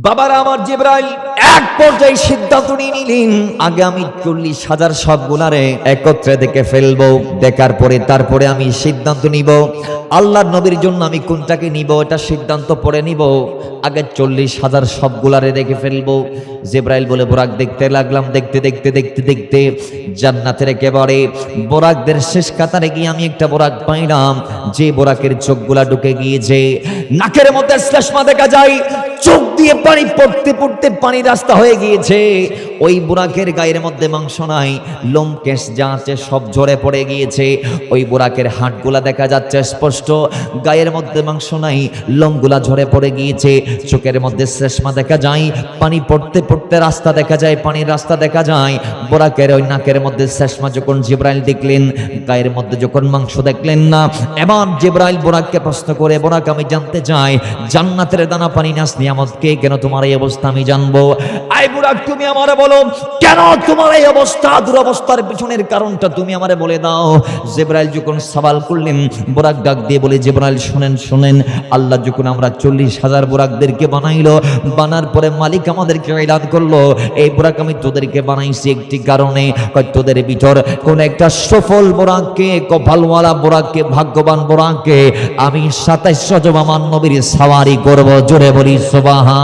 বাবারা আমার জিবরাইল এক পর্যায়ে সিদ্ধান্ত নিয়ে নিলেন, আগে আমি 40,000 সবগুলারে একত্রে দেখে ফেলবো, দেখার পরে তারপরে আমি সিদ্ধান্ত নিব আল্লাহর নবীর জন্য আমি কোনটাকে নিব, এটা সিদ্ধান্ত পরে নিব। আগে 40,000 সবগুলারে দেখে ফেলবো। জিবরাইল বলে বোরাক দেখতে লাগলাম, দেখতে দেখতে দেখতে দেখতে জান্নাতের একেবারে বোরাকদের শেষ কাতারে গিয়ে আমি একটা বোরাক পাইলাম, যে বোরাকের চোখগুলা ঢুকে গিয়েছে, নাকের মধ্যে শ্লেষ্মা দেখা যায়, চোখ দিয়ে পানি পড়তে পড়তে পানি রাস্তা হয়ে গিয়েছে। ওই বুরাকের গায়ের মধ্যে মাংস নাই, লোম কেশ যা আছে সব ঝরে পড়ে গিয়েছে। ওই বুরাকের হাড়গুলা দেখা যাচ্ছে স্পষ্ট, গায়ের মধ্যে মাংস নাই, লোমগুলা ঝরে পড়ে গিয়েছে। চোখের মধ্যে শ্লেষ্মা দেখা যায়, পানি পড়তে পড়তে রাস্তা দেখা যায়, পানির রাস্তা দেখা যায়। বুরাকের ওই নাকের মধ্যে শ্লেষ্মা যখন জিবরাইল দেখলেন, গায়ের মধ্যে যখন মাংস দেখলেন না, এবার জিবরাইল বুরাককে প্রশ্ন করে, বুরাক আমি জানতে চাই জান্নাতের দানা পানি নাস নিয়ামতকে কেন তোমার এই অবস্থা আমি জানবো। আই বুরাক তুমি আমারে বলো কেন তোমার এই অবস্থা, দুরবস্থার পিছনের কারণটা তুমি আমারে বলে দাও। জিবরাইল যখন সওয়াল করলেন, বুরাক ডাক দিয়ে বলে, জিবরাইল শুনেন শুনেন, আল্লাহ যখন আমরা 40,000 বুরাকদেরকে বানাইলো, বানার পরে মালিক আমাদেরকে এলান করলো, এই বুরাক আমি তোদেরকে বানাইছি একটি কারণে, তোদের ভিতর কোন একটা সফল বুরাককে, কপালওয়ালা বুরাককে, ভাগ্যবান বুরাককে আমি 2700 জন আমার নবীর সাওয়ারি করব। জোরে বলি সুবহান।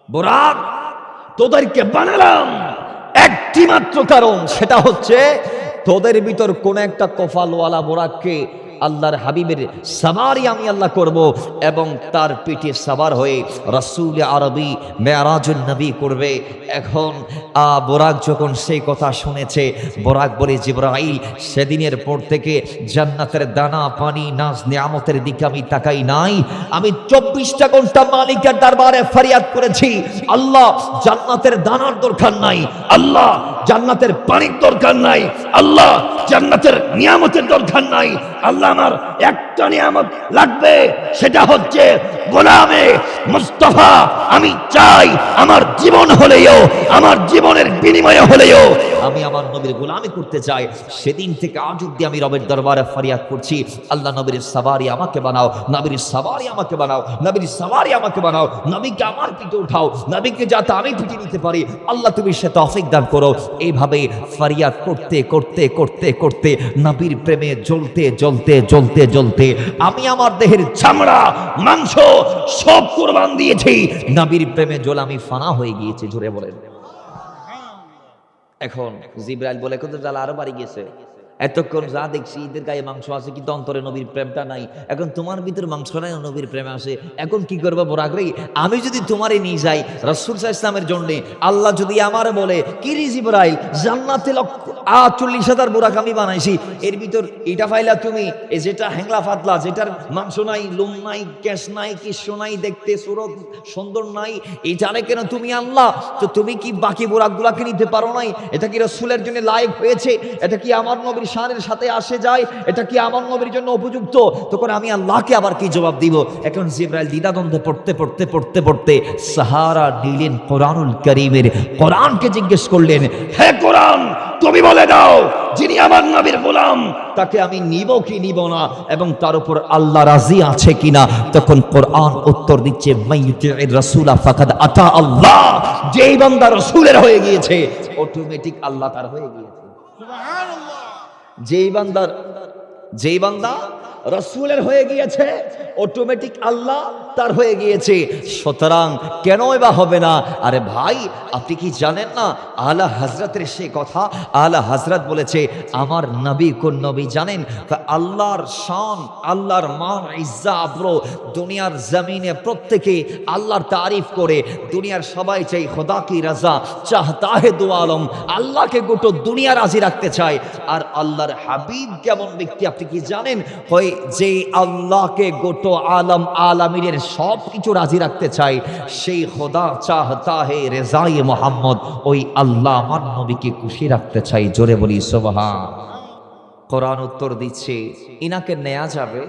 বুরাক তোদেরকে বানালাম একটি মাত্র কারণ, সেটা হচ্ছে তোদের ভিতর কোন একটা কপালওয়ালা বুরাককে আল্লাহর হাবিবের সাওয়ারি আমি আল্লাহ করব, এবং তার পিঠে সাওয়ার হয়ে রাসূল আরবি মেরাজুন নবী করবে। এখন বুরাক যখন সেই কথা শুনেছে, বুরাক বলে, জিবরাইল সেদিনের পর থেকে জান্নাতের দানা পানি নাজ নিয়ামতের দিকে আমি তাকাই নাই, আমি 24টা ঘন্টা মালিকের দরবারে ফরিয়াদ করেছি, আল্লাহ জান্নাতের দানার দরকার নাই, আল্লাহ জান্নাতের পানির দরকার নাই, আল্লাহ জান্নাতের নিয়ামতের দরকার নাই, আল্লাহ আমার একটা নিয়ামত লাগবে, সেটা হচ্ছে গোলামে মুস্তাফা। আমি চাই আমার জীবন হলেও, আমার জীবনের বিনিময়ে হলেও আমি আমার নবীর গোলামি করতে চাই। সেদিন থেকে আজ অব্দি আমি রবের দরবারে ফরিয়াদ করছি, আল্লাহ নবীর সাওয়ারি আমাকে বানাও, নবীর সাওয়ারি আমাকে বানাও, নবীর সাওয়ারি আমাকে বানাও, নবীকে আমার পিঠে উঠাও, নবীকে যাতে আমি পিঠে নিতে পারি, আল্লাহ তুমি সে তৌফিক দান করো। এইভাবে ফরিয়াদ করতে করতে করতে করতে নবীর প্রেমে জ্বলতে জ্বলতে জ্বলতে জ্বলতে আমি আমার দেহের চামড়া মাংস সব কুরবান দিয়েছি, নবীর প্রেমে জ্বলে আমি ফানা হয়ে গিয়েছি। জোরে বলেন। এখন জিবরাইল বলে, কত জ্বালা আরো বাড়ি গেছে, এতক্ষণ যা দেখছি ঈদের গায়ে মাংস আছে কিন্তু অন্তরে নবীর প্রেমটা নাই, এখন তোমার ভিতর মাংস নাই, নবীর প্রেম আসে, এখন কি করবো বুরাক রে? আমি যদি তোমারে নিয়ে যাই রাসূল সাল্লাল্লাহু আলাইহি ওয়াসাল্লামের জন্য, আল্লাহ যদি আমারে বলে, কি রে জিবরাইল জান্নাতে 40,000 বুরাক আমি বানাইছি, এর ভিতর এটা পাইলা তুমি, এই যেটা হ্যাংলা ফাতলা, যেটার মাংস নাই, লোম নাই, কেশ নাই, কিচ্ছু নাই, দেখতে সুরত সুন্দর নাই, এইটারে কেন তুমি আনলা? তো তুমি কি বাকি বুরাকগুলাকে নিতে পারো নাই? এটা কি রাসূলের জন্য লায়ক হয়েছে? এটা কি আমার নবীর শানের সাথে আসে যায়? এটা কি আমার নবীর জন্য উপযুক্ত? তখন আমি আল্লাহকে আবার কি জবাব দিব? এখন জিবরাইল দ্বিধাদ্বন্দ্বে পড়তে পড়তে পড়তে পড়তে সাহারা দিলেন কোরআনুল কারীমের, কোরআনকে জিজ্ঞেস করলেন, হে কোরআন তুমি বলে দাও, যিনি আমার নবীর গোলাম তাকে আমি নিব কি নিব না, এবং তার উপর আল্লাহ রাজি আছে কিনা? তখন কোরআন উত্তর দিচ্ছে, মাইয়ুতির রাসূলা ফাকাদ আতা আল্লাহ, যেই বান্দা রাসূলের হয়ে গিয়েছে অটোমেটিক আল্লাহ তার হয়ে গিয়েছে। সুবহানাল্লাহ। যেই বান্দা রাসূলের হয়ে গিয়েছে অটোমেটিক আল্লাহ তার হয়ে গিয়েছে। সুতরাং কেনই বা হবে না? আরে ভাই আপনি কি জানেন না আলা হযরতের সে কথা? আলা হযরত বলেছে, আমার নবী কোন নবী জানেন? আল্লাহর শান, আল্লাহর মান, ইজ্জত আবরো দুনিয়ার জমিনে প্রত্যেকে আল্লাহর তারিফ করে, দুনিয়ার সবাই চাই খোদা কি রাজা, চাহতা হে দু আলম, আল্লাহকে গোটা দুনিয়া রাজি রাখতে চায়। আর আল্লাহর হাবিব কেমন ব্যক্তি আপনি কি জানেন? হয় যে আল্লাহকে গোটা আলম আলামিনের সব কিছু রাজি রাখতে চায়, সেই খোদা চাহতা হে রেজায়ে মোহাম্মদ, ওই আল্লাহ আমার নবীকে খুশি রাখতে চাই। জোরে বলি সুবহান। কোরআন উত্তর দিচ্ছে, ইনাকে নেওয়া যাবে,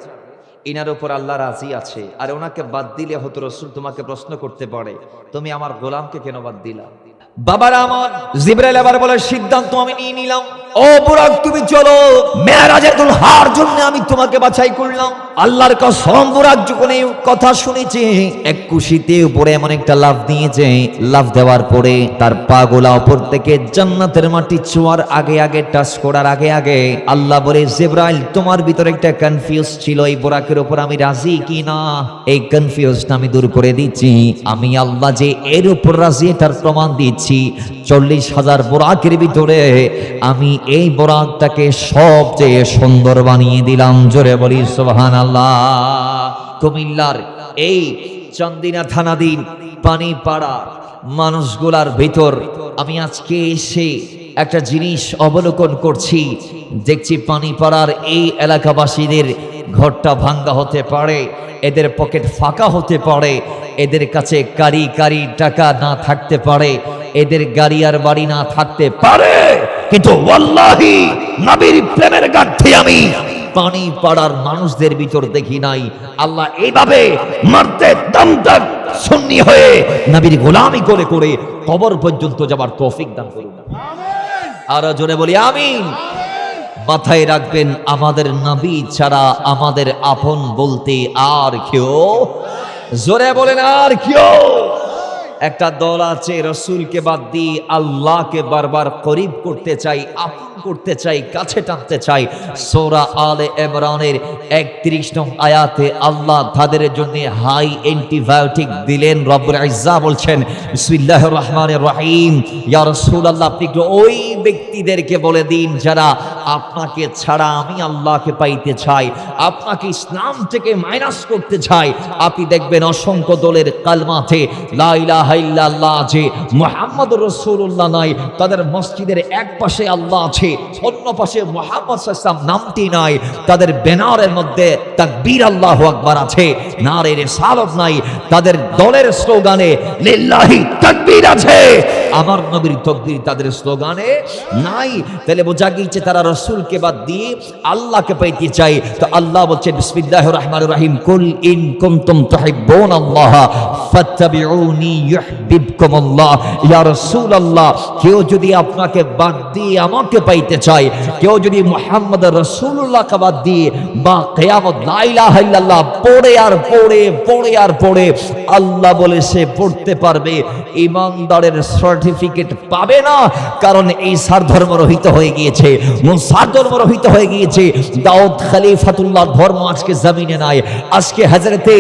ইনার উপর আল্লাহ রাজি আছে, আর ওনাকে বাদ দিলে হতো রাসূল তোমাকে প্রশ্ন করতে পারে, তুমি আমার গোলামকে কেন বাদ দিলা? বাবার আমার জিবরাইল আবার বলে, সিদ্ধান্ত আমি নিয়ে নিলাম, ও বুরাক তুমি চলো, মেরাজে দুলহার জন্য আমি তোমাকে বাছাই করলাম। আল্লাহর কসম বুরাক যখন এই কথা শুনেছে এক খুশিতে উপরে এমন একটা লাফ দিয়েছে, লাফ দেওয়ার পরে তার পা গোলা উপর থেকে জান্নাতের মাটি ছোঁয়ার আগে আগে, টাচ করার আগে আগে আল্লাহ বলে, জিবরাইল তোমার ভিতরে একটা কনফিউজ ছিল, এই বুরাকের উপর আমি রাজি কি না, এই কনফিউজটা আমি দূর করে দিচ্ছি। আমি আল্লাহ যে এর উপর রাজি এটার প্রমাণ দিচ্ছি। 40,000 বুরাকের ভিতরে আমি এই বুরাকটাকে সবচেয়ে সুন্দর বানিয়ে দিলাম। জোরে বলি সুবহানাল্লাহ। কুমিল্লার এই চান্দিনা থানাধীন পানিপাড়া মানুষগুলার ভিতর আমি আজকে এসে একটা জিনিস অবলোকন করছি, দেখছি পানিপাড়ার এই এলাকাবাসীদের ঘরটা ভাঙ্গা হতে পারে, এদের পকেট ফাঁকা হতে পারে, এদের কাছে কারি কারি টাকা না থাকতে পারে, এদের গাড়ি আর বাড়ি না থাকতে পারে, কিন্তু ওয়াল্লাহি নবীর প্রেমের গাঠে আমি পানি পাড়ার মানুষদের ভিতর দেখি নাই। আল্লাহ এইভাবে মারতে দম তক সুন্নি হয়ে নবীর গোলামি করে করে কবর পর্যন্ত যাবার তৌফিক দান করুন। আর জোরে বলি আমিন। মাথায় রাখবেন, আমাদের নবী ছাড়া আমাদের আপন বলতে আর কেউ, জোরে বলেন আর কেউ। একটা দল আছে রসুলকে বাদ দিয়ে আল্লাহকে বারবার করিব করতে চাই, আপন করতে চাই, কাছে টানতে চাই। সূরা আলে ইমরানের 31 নং আয়াতে আল্লাহ তাদের জন্য হাই অ্যান্টিবায়োটিক দিলেন। রব্বুল ইজ্জা বলছেন বিসমিল্লাহির রহমানির রহিম, ইয়া রাসূলুল্লাহ আপনি একটু ওই ব্যক্তিদেরকে বলে দিন যারা আপনাকে ছাড়া আমি আল্লাহকে পাইতে চাই, আপনাকে ইসলাম থেকে মাইনাস করতে চাই। আপনি দেখবেন অসংখ্য দলের কালমাতে লা ইলাহা ইল্লাল্লাহ আছে, মুহাম্মদুর রাসূলুল্লাহ নাই, তাদের মসজিদের এক পাশে আল্লাহ আছে, অন্য পাশে মুহাম্মদ সাল্লাল্লাহু আলাইহি ওয়াসাল্লাম নামটি নাই, তাদের ব্যানারের মধ্যে তাকবীর আল্লাহু আকবার আছে, নারে রিসালাত নাই, তাদের দলের স্লোগানে লিল্লাহি তাকবীর আছে, আমার নবীর তাকবীর তাদের স্লোগানে নাই। তাহলে বোঝা গিয়েছে তারা রাসূলকে বাদ দিয়ে আল্লাহকে পাইতে চায়। তো আল্লাহ বলছেন বিসমিল্লাহির রহমানির রহিম, কুল ইন কুনতুম তুহিব্বুনাল্লাহ ফাত্তাবিউনি ইউহিব্বুকুমুল্লাহ। ইয়া রাসূলুল্লাহ কেউ যদি আপনাকে বাদ দিয়ে আমাকে পাইতে চায়, কেউ যদি মুহাম্মদ রাসূলুল্লাহকে বাদ দিয়ে বা কিয়ামত লা ইলাহা ইল্লাল্লাহ পড়ে আর পড়ে পড়ে আর পড়ে, আল্লাহ বলে সে পড়তে পারবে, ঈমানদারের সার্টিফিকেট পাবে না। কারণ এই সার ধর্ম রহিত হয়ে গিয়েছে, মুসার ধর্ম রহিত হয়ে গিয়েছে। দাউদ খলিফাতুল্লাহর ধর্ম আজকে জমিনে নাই। আজকে হযরতে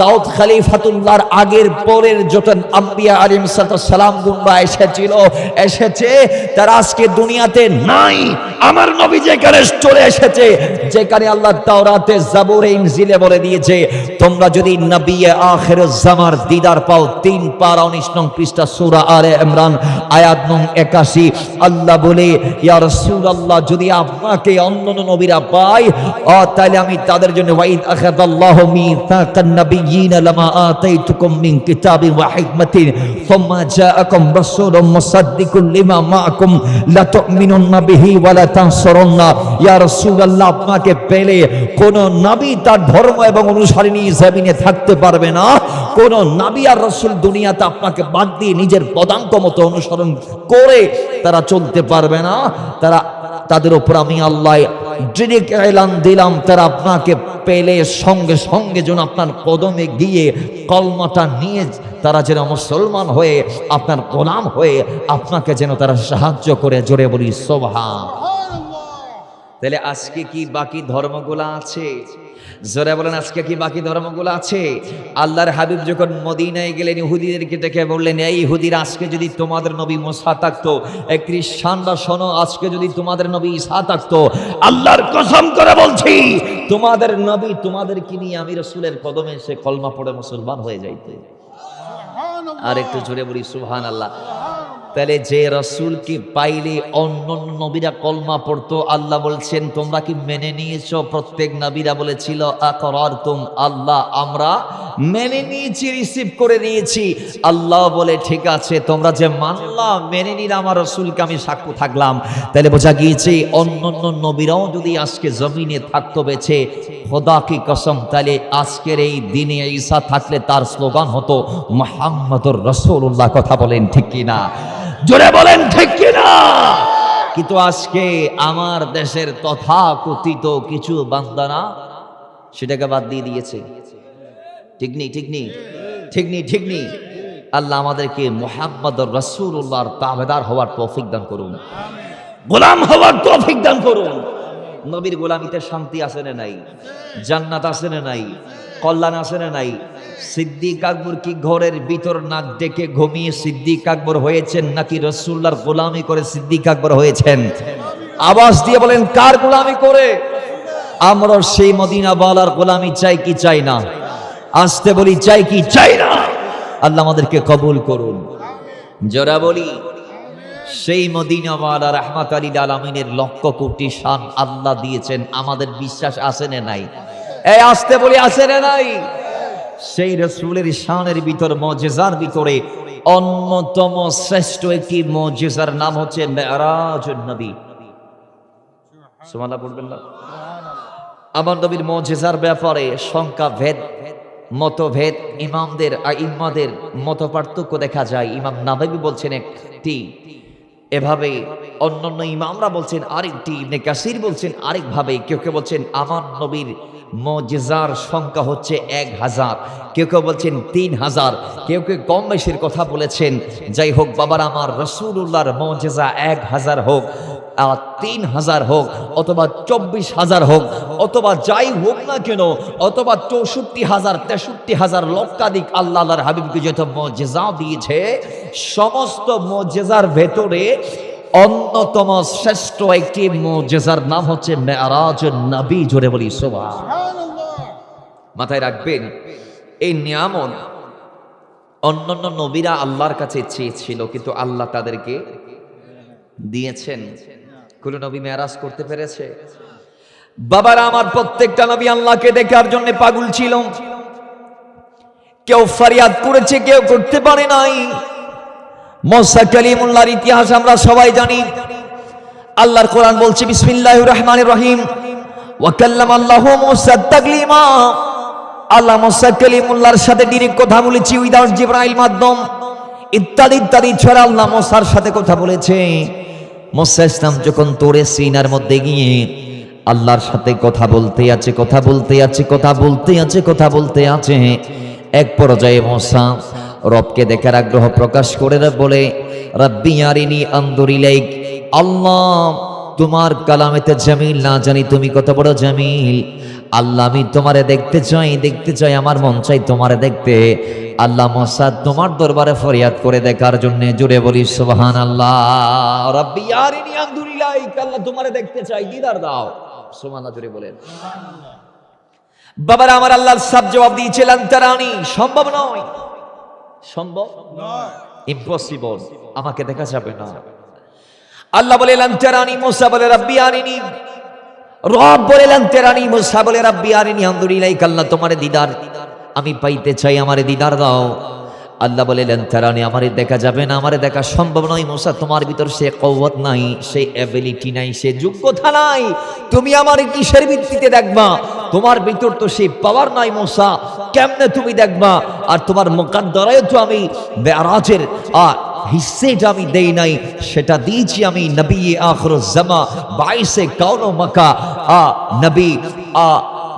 দাউদ খলিফাতুল্লাহর আগের পরের যত আম্বিয়া আলাইহিস সালাম গুণবা এসেছে তারা আজকে দুনিয়াতে নাই। আমার নবী যেখানে চলে এসেছে, যেখানে আল্লাহ তাওরাতে জাবুরে ইনজিলে বলে দিয়েছে তোমরা যদি নবী আখিরুজ জামার দিদার পাও, 3 পারা 19 নং পৃষ্ঠা সূরা আলে ইমরান আয়াত নং 81, আল্লাহ বলে ইয়া রাসূলুল্লাহ যদি আপনাকে অন্যান্য নবীরা পায় তাহলে আমি তাদের জন্য ওয়াইদ আখাযাল্লাহু মিসাকান নাবিয়্যিনা লামা আতাইতুকুম মিন কিতাবিন ওয়া হিকমাতিন সুম্মা জাআকুম রাসূলুম মুসাদ্দিকুল লিমা মাআকুম লা তুমিনুন্না বিহি ওয়া লা তানসুরুন্না। ইয়া রাসূলুল্লাহ আপনাকে পেলে কোন নবী তার ধর্ম এবং অনুসারী নিয়ে জমিনে থাকতে পারবে না। কোন নবী আর রাসূল দুনিয়াতে আপনাকে বাদ দিয়ে নিজের পদাঙ্ক মতো অনুসরণ করে তারা চলতে পারবে না। তাদের উপর আমি আল্লাহ ডিরেক্ট এলান দিলাম, তারা আপনাকে পেলে সঙ্গে সঙ্গে যেন আপনার কদমে গিয়ে কলমাটা নিয়ে তারা যেন মুসলমান হয়ে আপনার গোলাম হয়ে আপনাকে যেন তারা সাহায্য করে। জোরে বলি সুবহানাল্লাহ। তাহলে আজকে কি বাকি ধর্মগুলো আছে? জোরে বলেন আজকে কি বাকি ধর্মগুলো আছে? আল্লাহর হাবিব যখন মদিনায় গেলেন ইহুদিদেরকে ডেকে বললেন, এই ইহুদিরা আজকে যদি তোমাদের নবী মুসা থাকতো, এই খ্রিস্টানরা শোনো আজকে যদি তোমাদের নবী ঈসা থাকতো, আল্লাহর কসম করে বলছি তোমাদের নবী তোমাদেরকে নিয়ে আমি রাসূলের কদমে এসে কলমা পড়ে মুসলমান হয়ে যাইতে। আর একটু জোরে বলি সুবহানাল্লাহ। তাহলে যে রাসূলকে পাইলে অন্যান্য নবীরা কলমা পড়তো, আল্লাহ বলছেন তোমরা কি মেনে নিয়েছো? প্রত্যেক নবীরা বলেছিল আকরারতুম, আল্লাহ আমরা মেনে নিয়েছি, রিসিভ করে নিয়েছি। আল্লাহ বলে ঠিক আছে তোমরা যে মানলাম, মেনে নিলাম, আমার রাসূলকে আমি সাক্ষ্য থাকলাম। তাহলে বোঝা গিয়েছে অন্যান্য নবীরাও যদি আজকে জমিনে থাকতো বেঁচে, খোদা কি কসম, তাহলে আজকের এই দিনে ঈসা থাকলে তার স্লোগান হতো মুহাম্মদুর রাসূলুল্লাহ। কথা বলেন ঠিক কিনা? জোরে বলেন ঠিক কিনা? কিন্তু আজকে আমার দেশের তথাকথিত কিছু বান্দানা সেটাকে বাদ দিয়ে দিয়েছে। ঠিক নেই, ঠিক নেই, ঠিক নেই, ঠিক নেই। আল্লাহ আমাদেরকে মুহাম্মদ রাসূলুল্লাহর তাবেদার হওয়ার তৌফিক দান করুন, গোলাম হওয়ার তৌফিক দান করুন। নবীর গোলামিতে শান্তি আছে না নাই? জান্নাত আছে না নাই? কল্যাণ আছে না নাই? সিদ্দিক আকবর কি ঘরের ভিতর নাক ডেকে ঘুমিয়ে সিদ্দিক আকবর হয়েছেন, নাকি রাসূলুল্লাহর গোলামি করে সিদ্দিক আকবর হয়েছেন? আওয়াজ দিয়ে বলেন, কার গোলামি করে? আমরা সেই মদিনাওয়ালার গোলামি চাই কি চাই না? আসতে বলি, চাই কি চাই না? আল্লাহ আমাদেরকে কবুল করুন। যারা বলি সেই মদিনাওয়ালা রাহমাত আলিল আলামিনের লক্ষ কোটি শান আল্লাহ দিয়েছেন, আমাদের বিশ্বাস আছে না নাই? এই আসতে বলি, আছে না নাই? সেই রাসূলের শানের ভিতর, মুজিজার ভিতরে অন্যতম শ্রেষ্ঠ একটি মুজিজার নাম হচ্ছে মেরাজুন নবী। সুবহানাল্লাহ বলবেন না? আমার নবীর মুজিজার ব্যাপারে সংখ্যা ভেদ, মতভেদ, ইমামদের আইম্মাদের মত পার্থক্য দেখা যায়। ইমাম নাবাবী বলছেন একটি, এভাবে অন্যান্য ইমামরা বলছেন আরেকটি, ইবনে কাসির বলছেন আরেকভাবে। কেউ কেউ বলছেন আমার নবীর মুজিজার সংখ্যা হচ্ছে 1000, কেউ কেউ বলছেন 3000, কেউ কেউ কম বেশির কথা বলেছেন। যাই হোক বাবার, আমার রাসূলুল্লাহর মুজিজা 1000 হোক, 3000 হোক, অথবা 24000 হোক, অথবা যাই হোক না কেন, অথবা 64000, 63000, লক্ষাধিক আল্লাহর হাবিবকে যত মুজিজা দিয়েছে, সমস্ত মুজিজার ভেতরে অন্যতম শ্রেষ্ঠ একটি মুজিজার নাম হচ্ছে মেরাজুন নবী। জোরে বলি সুবহানাল্লাহ। মাথায় রাখবেন, এই নিয়ামত অন্যান্য নবীরা আল্লাহর কাছে চেয়েছিল, কিন্তু আল্লাহ তাদেরকে দিয়েছেন। কোন নবী মেরাজ করতে পেরেছে? বাবারা আমার, প্রত্যেকটা নবী আল্লাহকে দেখার জন্য পাগল ছিল। কেউ ফরিয়াদ করেছে, কেউ করতে পারে নাই। মুসা কালিমুল্লাহর ইতিহাস আমরা সবাই জানি। আল্লাহর কোরআন বলছে বিসমিল্লাহির রহমানির রহিম, ওয়া কাল্লামাল্লাহু মুসা তাকলিমা। আল্লাহ মুসা কালিমুল্লাহর সাথে ডিরেক্ট কথা বলেছে, উইদাউট জিবরাইল মাধ্যম ইত্যাদি ইত্যাদি ছড়া আল্লাহ মুসার সাথে কথা বলেছে। মুসা ইসলাম যখন তোরে সিনার মধ্যে গিয়ে আল্লাহর সাথে কথা বলতে আছে, কথা বলতে আছে, কথা বলতে আছে, কথা বলতে আছে, এক পর্যায়ে মুসা রবকে দেখার আগ্রহ প্রকাশ করে বলে, রাব্বি আরিনি আনজুর ইলাইক। আল্লাহ, তোমার কালামেতে জামিল না জানি তুমি কত বড় জামিল। আল্লাহ, আমি তোমারে দেখতে চাই, দেখতে চাই, আমার মন চাই তোমারে দেখতে। আল্লাহ মুসা তোমার দরবারে ফরিয়াদ করে দেখার জন্য। জুড়ে বলি সুবহানাল্লাহ। রাব্বি আরিনি আনজুর ইলাইক, আল্লাহ তোমারে দেখতে চাই, দিদার দাও। সুবহানাল্লাহ, জুড়ে বলেন। বাবারা আমার, আল্লাহর সব জবাব দিয়েছিলেন তারানি, সম্ভব নয়, সম্ভব নয়, ইম্পসিবল, আমাকে দেখা যাবে না। আল্লাহ বলেন তারানি, মুসা বলে রাব্বি আরিনি। রব বলেন তারানি, মুসা বলে রাব্বি আরিনি আনজুর ইলাইক। আল্লাহ তোমারে দিদার আমি পাইতে চাই, আমারে দিদার দাও। আল্লাহ বলেন তারানি, আমারে দেখা যাবে না, আমারে দেখা সম্ভব নয়। মুসা, তোমার ভিতর সে কওয়াত নাই, সে এবিলিটি নাই, সে যোগ্যতা নাই। তুমি আমারে কিসের ভিত্তিতে দেখবা? তোমার ভিতর তো সেই পাওয়ার নাই মুসা, কেমনে তুমি দেখবা? আর তোমার মুকদ্দরায় তো আমি মেরাজের হিস্সেটা আমি দেই নাই, সেটা দিয়েছি আমি নবী আখিরুজ জামা বাইসে কাউন মাকা নবী,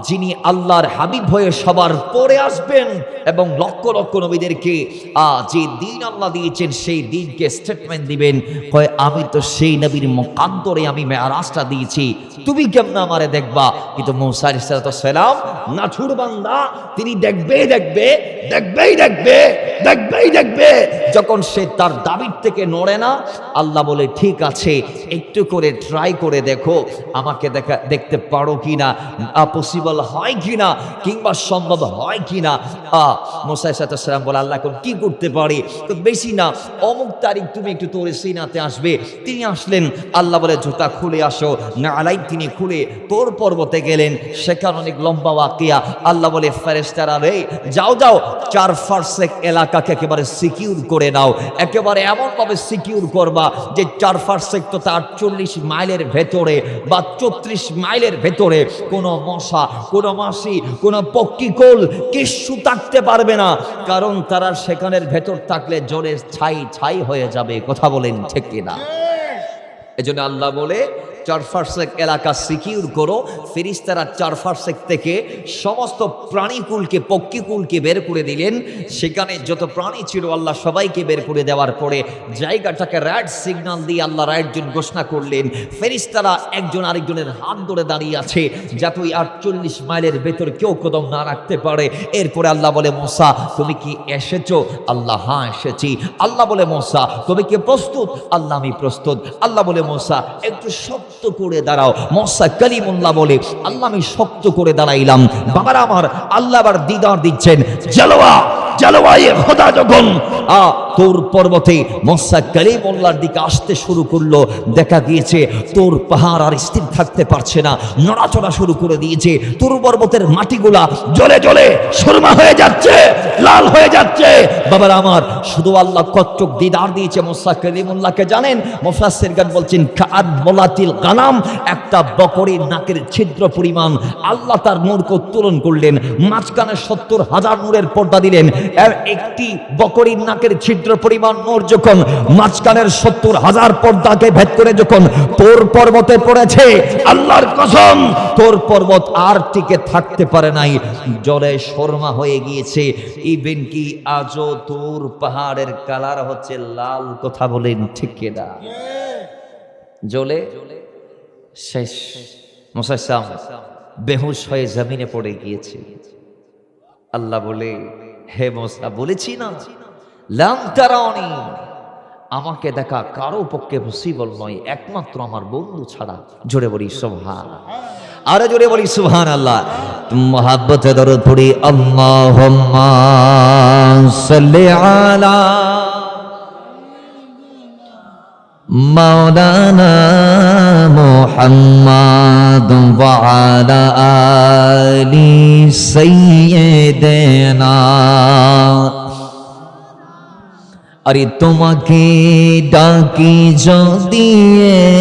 যিনি আল্লাহর হাবিব হয়ে সবার পরে আসবেন এবং লক্ষ লক্ষ নবীদেরকে যে দিন আল্লাহ দিয়েছেন সেই দিনকে স্টেটমেন্ট দিবেন, কয় আমি তো সেই নবীর মুকাদ্দরে আমি মেরাজটা দিয়েছি, তুমি কেমন আমারে দেখবা? কিন্তু মূসা আলাইহিস সালাম নাছুর বান্দা, তিনি দেখবেই দেখবে, দেখবেই দেখবে, দেখবেই দেখবে। যখন সে তার দাবির থেকে নড়ে না, আল্লাহ বলে ঠিক আছে, একটু করে ট্রাই করে দেখো, আমাকে দেখতে পারো কিনা, পসিবল হয় কিনা, কিংবা সম্ভব হয় কিনা। মূসা আলাইহিস সালাম বলে, আল্লাহ এখন কি করতে পারি? তো বেশি না, অমুক তারিখ তুমি একটু তোর সিনাতে আসবে। তিনি আসলেন, আল্লাহ বলে জুতা খুলে আসো না আলাই, তিনি খুলে তোর পর্বতে গেলেন। সেখানে অনেক লম্বা ওয়াকিয়া। আল্লাহ বলে ফেরেশতারা রে, যাও যাও, 4 ফারসেক এলাকাকে একেবারে সিকিউর করে নাও। একেবারে এমন ভাবে সিকিউর করবা যে 4 ফারসেক তো 48 মাইলের ভেতরে বা 34 মাইলের ভেতরে কোনো মশা, কোনো মাছি, কোনো পক্ষীকুল কিচ্ছু থাকতে পারবে না, কারণ তারা সেখানের ভেতর থাকলে জোরে ছাই ছাই হয়ে যাবে। কথা বলেন ঠিক কিনা? এজন্য আল্লাহ বলে চারপাশের এলাকা সিকিউর করো। ফেরেশতারা চারপাশের থেকে সমস্ত প্রাণীকুলকে পক্ষীকুলকে বের করে দিলেন। সেখানে যত প্রাণী ছিল আল্লাহ সবাইকে বের করে দেওয়ার পরে জায়গাটাকে রেড সিগন্যাল দিয়ে আল্লাহ রাইট জোন ঘোষণা করলেন। ফেরেশতারা একজন আরেকজনের হাত ধরে দাঁড়িয়ে আছে যাতে ওই 48 মাইলের ভেতর কেউ কদম না রাখতে পারে। এরপরে আল্লাহ বলে মুসা তুমি কি এসেছো? আল্লাহ হ্যাঁ এসেছি। আল্লাহ বলে মুসা তুমি কি প্রস্তুত? আল্লাহ আমি প্রস্তুত। আল্লাহ বলে মুসা একটু শক্ত করে দাঁড়াও। মুসা কালিমুল্লাহ বলে আল্লাহ আমি শক্ত করে দাঁড়াইলাম। বাবার আমার আল্লাহ আবার দিদার দিচ্ছেন। জালোয়া জালোয়ায়ে খোদা যখন তোর পর্বতে মুসা কালিমুল্লাহর দিকে আসতে শুরু করলো, দেখা গিয়েছে তোর পাহাড় আর স্থির থাকতে পারছে না, নড়াচড়া শুরু করে দিয়েছে। তোর পর্বতের মাটিগুলা জ্বলে জ্বলে সুরমা হয়ে যাচ্ছে, লাল হয়ে যাচ্ছে। বাবার আমার শুধু আল্লাহ কতটুক দিদার দিয়েছে মুসা কালিমুল্লাহকে জানেন? মুফাসসিরগণ বলছেন কাআদ মোলাতিল গানাম, একটা বকরীর নাকের ছিদ্র পরিমাণ আল্লাহ তার নূরকে উত্তোলন করলেন। মাঝখানে 70,000 নূরের পর্দা দিলেন। একটি বকরীর নাকের ছিদ্র পরিমাণ নূর যখন মাঝখানের 70,000 পর্দাকে ভেদ করে যখন তোর পর্বতে পড়েছে, আল্লাহর কসম তোর পর্বত আর টিকে থাকতে পারে নাই, জলে শর্মা হয়ে গিয়েছে। ইভেন কি আজও তোর পাহাড়ের কালার হচ্ছে লাল। কথা বলেন ঠিক কিনা? জলে শেষ। মুসা বেহুশ হয়ে জমিনে পড়ে গিয়েছে। আল্লাহ বলে হে মুসা বলেছি না লাম তারানি, আমাকে দেখা কারো পক্ষে পসিবল নয় একমাত্র আমার বন্ধু ছাড়া। জোরে বলি সুবহান, আরে জোরে বলি সুবহানাল্লাহ। মুহাব্বতে দরুদ পড়ি আল্লাহুম্মা সাল্লি আলা মাওলানা মুহাম্মাদ ওয়া আলা আলি সাইয়্যিদিনা। আরে তোমাকে ডাকি যদি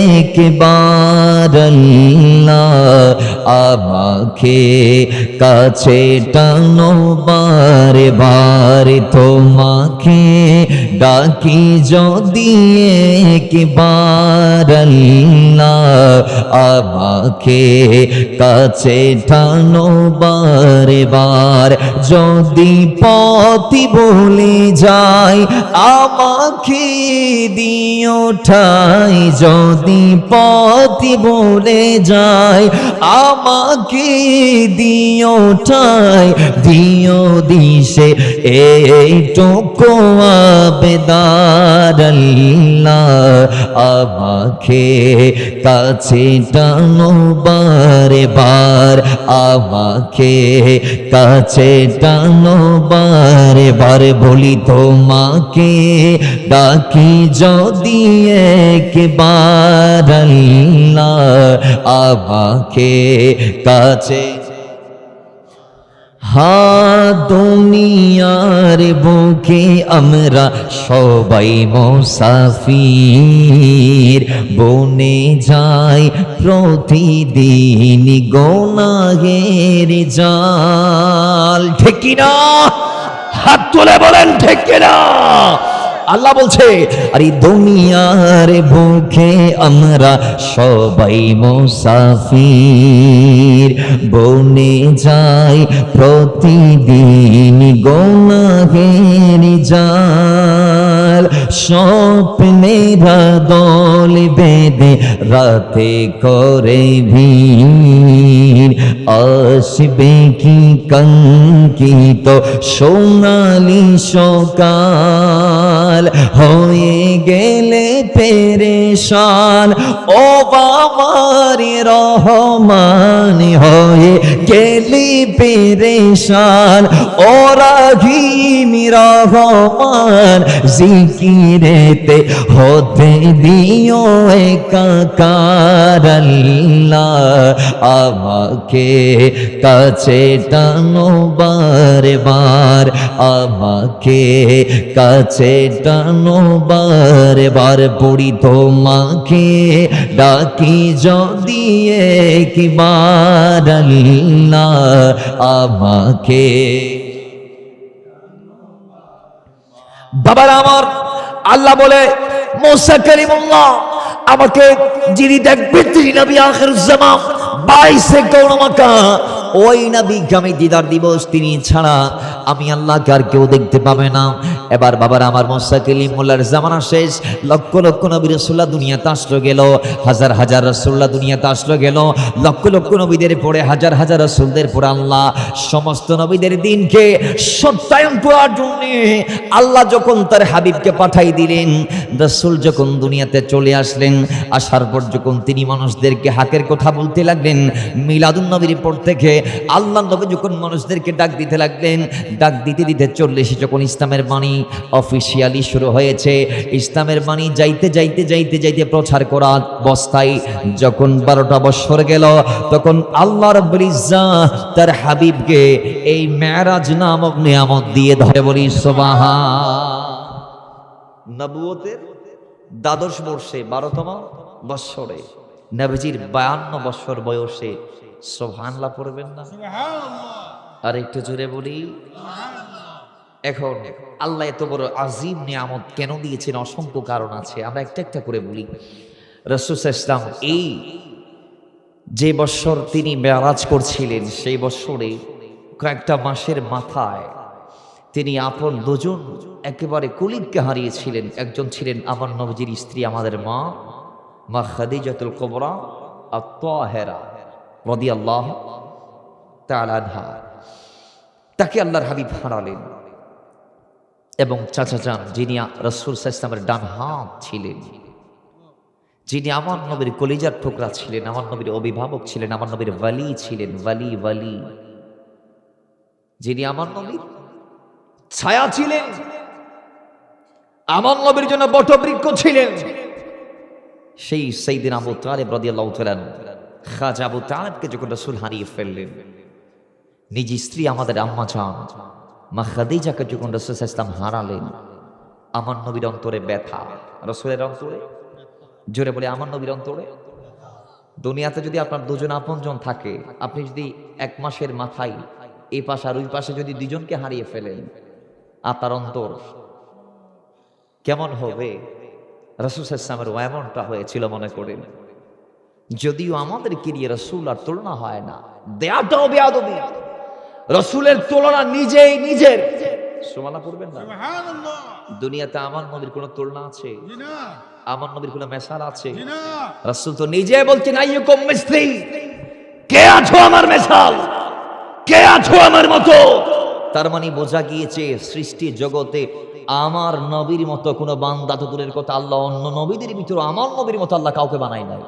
একবার আল্লাহ, আমাকে কাছে টানো বারে বারে। তোমাকে ডাকি যদি একবার আল্লাহ, আমাকে কাছে টানো বারে বার। যদি পথ ভুলে যাই আমাকে দিও ঠাই, যদি পথ ভুলে যাই আমাকে দিও ঠাই। দিও দিশে এইটুকু আবেদন আল্লাহ, আমাকে কাছে টানো বারে বার। আমাকে কাছে টানো বারে বার। বলি তোমাকে ডাকি যদি একবার আল্লাহ, আমাকে কাছে। দুনিয়ার বুকে আমরা সবাই মুসাফির, বনে যাই প্রতিদিন গুনাহের জাল। ঠিক কিনা? হাত তুলে বলেন ঠিক কিনা? আল্লাহ বলছে আরে দুনিয়ার বুকে আমরা সবাই মুসাফির, বনে যাই প্রতিদিন গুনাহের জাল। স্বপ্নেরা দল বেঁধে রাতে করে ভিড়, আসবে কি কাঙ্ক্ষিত সোনালি সকাল। হয়ে গেলে পেরেশান ও বাবার রহমান, হয়ে গেলে পেরেশান ও রাহিম রহমান। জিকিরেতে হতে দিও একাকার আল্লাহ, আমাকে কাছে টানো বারে বার। আমাকে কাছে টানো বারে বার। পড়ি তোমাকে ডাকি যদি একবার আল্লাহ, আমাকে। বাবার আমার আল্লাহ বলে মুসা কালিমুল্লাহ আমাকে যিনি দেখবেন তিনি নবী আখির জামান 22 গৌরমাকা ওই নবীকে আমি দিদার দিবস, তিনি ছাড়া আমি আল্লাহকে আর কেউ দেখতে পাবে না। এবার বাবার আমার মুস্তাকিম মোল্লার জামানা শেষ, লক্ষ লক্ষ নবী রাসূলুল্লাহ দুনিয়াতে আসলো গেল, হাজার হাজার রাসূলুল্লাহ দুনিয়াতে আসলো গেল, লক্ষ লক্ষ নবীদের পরে হাজার হাজার রাসূলদের পরে আল্লাহ সমস্ত নবীদের দিনকে সত্যায়ন করার জন্য আল্লাহ যখন তার হাবিবকে পাঠাই দিলেন, রাসূল যখন দুনিয়াতে চলে আসলেন, আসার পর যখন তিনি মানুষদেরকে হাকের কথা বলতে লাগলেন, মিলাদুন নবীর পর থেকে আল্লাহ নবী যখন মানুষদেরকে ডাক দিতে লাগলেন, ডাক দিতে দিতে 40 যখন ইসলামের বাণী অফিসিয়ালি শুরু হয়েছে, ইসলামের বাণী যাইতে যাইতে যাইতে যাইতে প্রচার করা অবস্থায় যখন 12টা বছর গেল, তখন আল্লাহ রাব্বুল ইজ্জাত তার হাবিবকে এই মেরাজ নামক নিয়ামত দিয়ে ধরে বলি সুবহান। নবুয়তের দ্বাদশ বর্ষে 12তম বৎসরে নবীজির 52 বছর বয়সে সুবহানাল্লাহ পড়বেন না? আর একটু জোরে বলি। এখন আল্লাহ এত বড় আজিম নিয়ামত কেন দিয়েছেন? অসংখ্য কারণ আছে, আমরা একটা একটা করে বলি। রাসূল সাল্লাল্লাহু আলাইহি ওয়াসাল্লাম এই যে বছর তিনি মেরাজ করছিলেন, সেই বছরে কয়েকটা মাসের মাথায় তিনি আপন দুজন একেবারে কুলিনকে হারিয়েছিলেন। একজন ছিলেন আমার নবীজির স্ত্রী, আমাদের মা খাদিজাতুল কুবরা আত-তাহেরা রাদিয়াল্লাহু তাআলা আনহা। তাকে আল্লাহর হাবিব হারালেন। এবং চাচা যান, যিনি রাসূল সাল্লাল্লাহু আলাইহি ওয়াসাল্লামের ডান হাত ছিলেন, যিনি আমার নবীর কলিজার টুকরা ছিলেন, আমার নবীর অভিভাবক ছিলেন, আমার নবীর ওয়ালি ছিলেন, ওয়ালি, যিনি আমার নবীর ছায়া ছিলেন, আমার নবীর জন্য বটবৃক্ষ ছিলেন, সেই সাইয়েদনা আবু তালেব রাদিয়াল্লাহু তাআলা খাজা আবু তালেবকে যখন রাসূল হারিয়ে ফেললেন, নিজ স্ত্রী আমাদের আম্মা জান মা খাদিজাকে যখন রাসূল সাল্লাল্লাহু আলাইহি ওয়াসাল্লাম হারালেন, আমার নবীর অন্তরে ব্যথা। রাসূলের অন্তরে, জোরে বলে আমার নবীর অন্তরে। দুনিয়াতে যদি আপনার দুজন আপনজন থাকে, আপনি যদি 1 মাসের মাথায় এই পাশে আর ওই পাশে যদি দুজনকে হারিয়ে ফেলেন, আপনার অন্তর কেমন হবে? রাসূল সাল্লাল্লাহু আলাইহি ওয়াসাল্লামের এমনটা হয়েছিল মনে করেন। যদিও আমাদেরকে নিয়ে রাসূল আর তুলনা হয় না, দেয়াটাও বেয়াদবি। রাসূলের তুলনা নিজেই নিজের। সুবহানাল্লাহ পড়বেন না? সুবহানাল্লাহ। দুনিয়াতে আমার নবীর কোনো তুলনা আছে? না। আমার নবীর কোনো মেসাল আছে? না। রাসূল তো নিজে বলছেন, আইয়ুকুম মিসলি, কে আছো আমার মেসাল, কে আছো আমার মতো। তার মানে বোঝা গিয়েছে সৃষ্টি জগতে আমার নবীর মতো কোনো বান্দা তো দূরের কথা, আল্লাহ অন্য নবীদের ভিতরে আমার নবীর মতো আল্লাহ কাউকে বানায় নাই।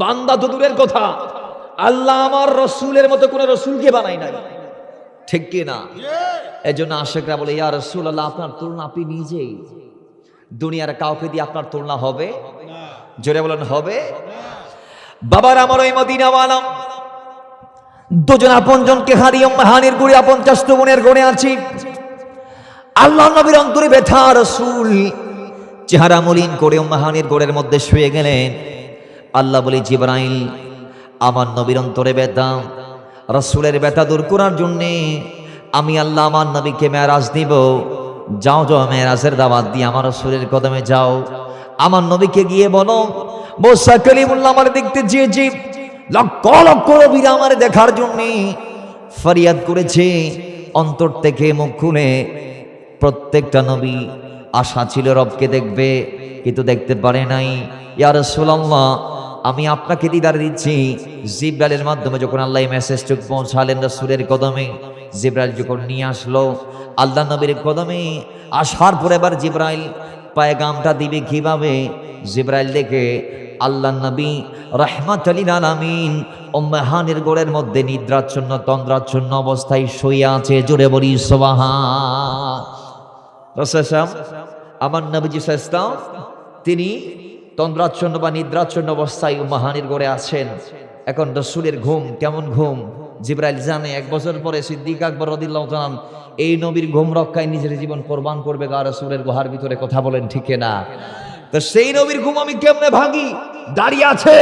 বান্দা তো দূরের কথা, আল্লাহ আমার রসুলের মতো কোন রসুলকে বানাই নাই, ঠিক কি না? এজন্য আশিকরা বলে, ইয়া রাসূলুল্লাহ, আপনার তুলনা আপনি নিজেই। দুনিয়ার কাউকে দিয়ে আপনার তুলনা হবে? জোরে বলেন, হবে? বাবার আমার ওই মদিনাওয়ালা দুজন আপনজনকে হারিয়ে হানির গুড়ে 50 গুণের গড়ে আছি। আল্লাহ নবীর অন্তরে ব্যথা। রাসূল চেহারা মলিন করে হানির গোড়ের মধ্যে শুয়ে গেলেন। আল্লাহ বলে, জিবরাইল, আমার নবীর অন্তরে ব্যথা, রাসূলের ব্যথা দূর করার জন্যে আমি আল্লাহ আমার নবীকে মেরাজ দিব। যাও যাও, মেরাজের দাওয়াত দিয়ে আমার রাসূলের কদমে যাও। আমার নবীকে গিয়ে বলো, মুসা কালিমুল্লাহ আমার দেখতে চেয়েছি, লক্ষ লক্ষ নবীরা আমার দেখার জন্যে ফরিয়াদ করেছে। অন্তর থেকে মুখ খুলে প্রত্যেকটা নবী আশা ছিল রবকে দেখবে, কিন্তু দেখতে পারে নাই। ইয়া রাসূলুল্লাহ, আমি আপনাকে দিদার দিচ্ছি। জিবরাইলের মাধ্যমে যখন আল্লাহ মেসেজটুকু পৌঁছালেন রাসূলের কদমে, জিবরাইল যখন নিয়ে আসলো আল্লাহ নবীর কদমে, আসার পরে এবার জিবরাইল পায়গামটা দিবে কিভাবে? জিবরাইল দেখে আল্লাহ নবী রাহমাতুল লিল আলামিন উম্মাহানির গোড়ের মধ্যে নিদ্রাচ্ছন্ন তন্দ্রাচ্ছন্ন অবস্থায় শুয়ে আছে। জোরে বলি সুবহান। রাসূল আমার নবীজি সাল্লাল্লাহু আলাইহি ওয়াসাল্লাম তিনি তন্দ্রাচ্ছন্ন বা নিদ্রাচ্ছন্ন অবস্থায় উম্মাহানির গোড়ে আছেন। এখন রাসূলের ঘুম কেমন ঘুম? জিবরাইল জানে 1 বছর পরে সিদ্দিক আকবর রাদিয়াল্লাহু তাআলা এই নবীর ঘুম রক্ষায় নিজের জীবন কোরবান করবে গা রাসূলের গুহার ভিতরে। কথা বলেন ঠিক না? তো সেই নবীর ঘুম আমি কেমনে ভাঙি? দাঁড়িয়ে আছে,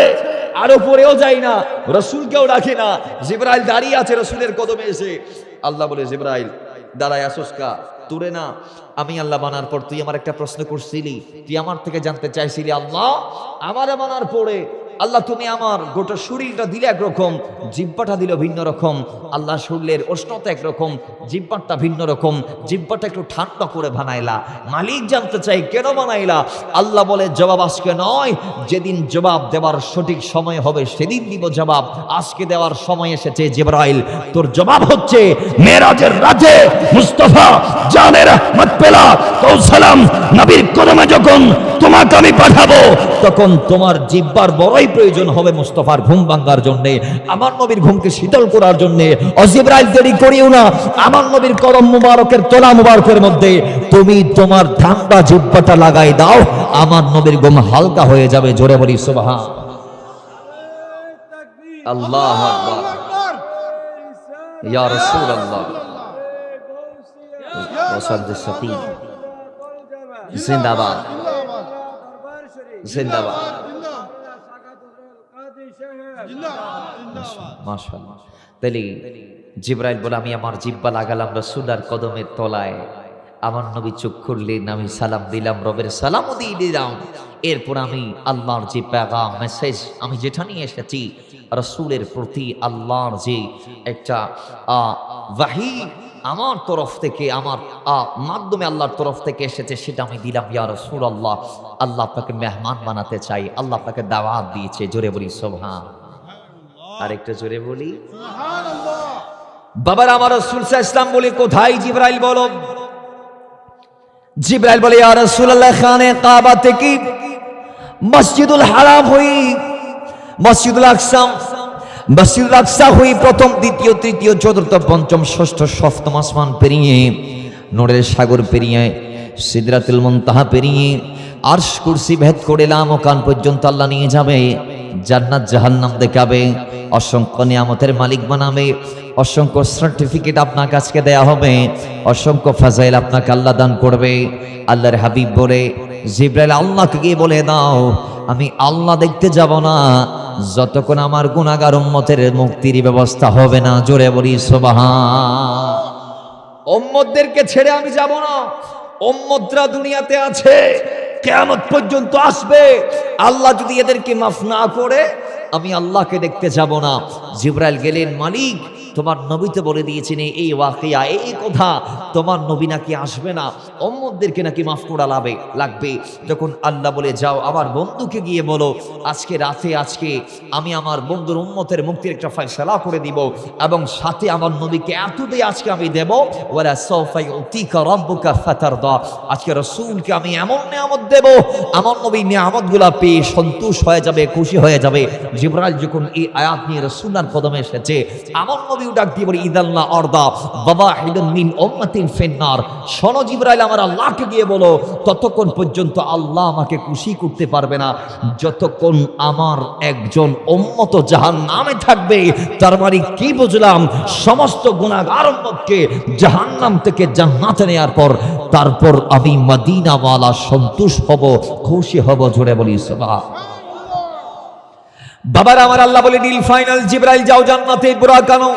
আর উপরেও যাই না, রাসূলকেও ডাকে না, জিবরাইল দাঁড়িয়ে আছে রাসূলের কদমে এসে। আল্লাহ বলে, জিবরাইল দাঁড়ায় আসুসকা তুরে না, আমি আল্লাহ বানার পর তুই আমার একটা প্রশ্ন করছিলি, তুই আমার থেকে জানতে চাইছিলি আল্লাহ আমারে বানার পরে আল্লাহ তুমি আমার গোটা শরীরটা দিলে একরকম, জিব্বাটা দিল ভিন্ন রকম। আল্লাহ শরীরের উষ্ণতা একরকম, জিব্বাটা ভিন্ন রকম, জিব্বাটা একটু ঠান্ডা করে বানাইলা। মালিক জানতে চাই কেন বানাইলা? আল্লাহ বলে জবাব আজকে নয়, যেদিন জবাব দেওয়ার সঠিক সময় হবে সেদিন দিব জবাব। আজকে দেওয়ার সময় এসেছে জিবরাইল, তোর জবাব হচ্ছে মেরাজের রাতে মুস্তাফা জানের রহমত পেলা কৌসালাম নবীর কদমে যখন তোমাকে আমি পাঠাবো, তখন তোমার জিব্বার বড়ই প্রয়োজন হবে মুস্তাফার ঘুম ভাঙার জন্য, আমার নবীর ঘুমকে শীতল করার জন্য। ও জিবরাইল দেরি করিও না, আমার নবীর কদম মুবারকের তোলা মুবারকের মধ্যে তুমি তোমার ঠান্ডা জিব্বাটা লাগাই দাও, আমার নবীর ঘুম হালকা হয়ে যাবে। জোরে বলি সুবহান আল্লাহু আকবার ইয়া রাসূলুল্লাহ ওয়াসাদ সাফি জিন্দাবাদ জিন্দাবাদ মাশাআল্লাহ। তাহলে জিবরাইল বলে আমি আমার জিব্বা লাগালাম রাসূলের কদমের তলায়, আমার নবী চোখ খুললেন, আমি সালাম দিলাম, রবের সালামও দিয়ে দিলাম। এরপর আমি আল্লাহর যে পেগাম মেসেজ আমি যেটা নিয়ে এসেছি রাসূলের প্রতি আল্লাহর যে একটা ওয়াহী আমার তরফ থেকে, আমার মাধ্যমে আল্লাহর তরফ থেকে এসেছে, সেটা আমি দিলাম। ইয়া রাসূলুল্লাহ, আল্লাহ আপনাকে মেহমান বানাতে চাই, আল্লাহ আপনাকে দাওয়াত দিয়েছে। জোরে বলি সুবহান। আরেকটা জোরে বলি সুবহানাল্লাহ। বাবার আমার রাসূল সাল্লাল্লাহু আলাইহি ওয়াসাল্লাম বলে কোথায়? জিবরাইল বলো। জিবরাইল বলে ইয়া রাসূলুল্লাহ, খানে কাবা থেকে মসজিদুল হারাম হই, মসজিদুল আকসা, মসজিদুল আকসা হই প্রথম, দ্বিতীয়, তৃতীয়, চতুর্থ, পঞ্চম, ষষ্ঠ, সপ্তম আসমান পেরিয়ে, নূরের সাগর পেরিয়ে, সিদরাতুল মুনতাহা পেরিয়ে, আরশ কুরসি ভেদ করে লামকান পর্যন্ত আল্লাহ নিয়ে যাবে। জান্নাত জাহান্নাম দেখাবে, অসংখ্য নিয়ামতের মালিক বানাবে, অসংখ্য সার্টিফিকেট আপনার কাছে দেয়া হবে, অসংখ্য ফাজাইল আপনাকে আল্লাহ দান করবে। আল্লাহর হাবিব বলে জিবরাইল আল্লাহকে গিয়ে বলে দাও, আমি আল্লাহ দেখতে যাব না যতক্ষণ আমার গুনাহগার উম্মতের মুক্তির ব্যবস্থা হবে না। জোরে বলি সুবহান। উম্মতদেরকে ছেড়ে আমি যাব না, উম্মতরা দুনিয়াতে আছে, কিয়ামত পর্যন্ত আসবে। আল্লাহ যদি এদেরকে মাফ না করে আমি আল্লাহকে দেখতে যাব না। জিবরাইল গেলেন, মালিক তোমার নবী তো বলে দিয়েছেন এই ওয়াকিয়া, এই কথা, তোমার নবী নাকি আসবে না, উম্মতদেরকে নাকি মাফ করা লাগবে। যখন আল্লাহ বলে যাও আমার বন্ধুকে গিয়ে বলো আজকে রাতে, আজকে আমি আমার বন্ধুর উম্মতের মুক্তির একটা ফয়সালা করে দিব, এবং সাথে আমার নবীকে এত দিয়ে আজকে আমি দেব, ওয়ালা সাওফা ইউতিকা রাব্বুকা ফাতারদা, আজকে রাসূলকে আমি এমন নিয়ামত দেব, আমার নবী নিয়ামতগুলা পেয়ে সন্তুষ্ট হয়ে যাবে, খুশি হয়ে যাবে। জিবরাইল যখন এই আয়াত নিয়ে রাসূলের কদমে এসেছে, আমার নবী ডাক দিয়ে বলে ইদাল্লাহ অর্দা বাবাহিদুন মিন উম্মাতিন ফিন্নার, শোনো জিবরাইল আমার আল্লাহকে গিয়ে বলো ততক্ষণ পর্যন্ত আল্লাহ আমাকে খুশি করতে পারবে না যতক্ষণ আমার একজন উম্মত জাহান্নামে থাকবে। তার মানে কি বুঝলাম? সমস্ত গুনাহগার উম্মতকে জাহান্নাম থেকে জান্নাতে নেওয়ার পর তারপর আমি মদিনাওয়ালা সন্তুষ্ট হব, খুশি হব। জোরে বলি সুবহান। বাবার আমার আল্লাহ বলে ডিল ফাইনাল, জিবরাইল যাও জান্নাতে, বুরাক আনো,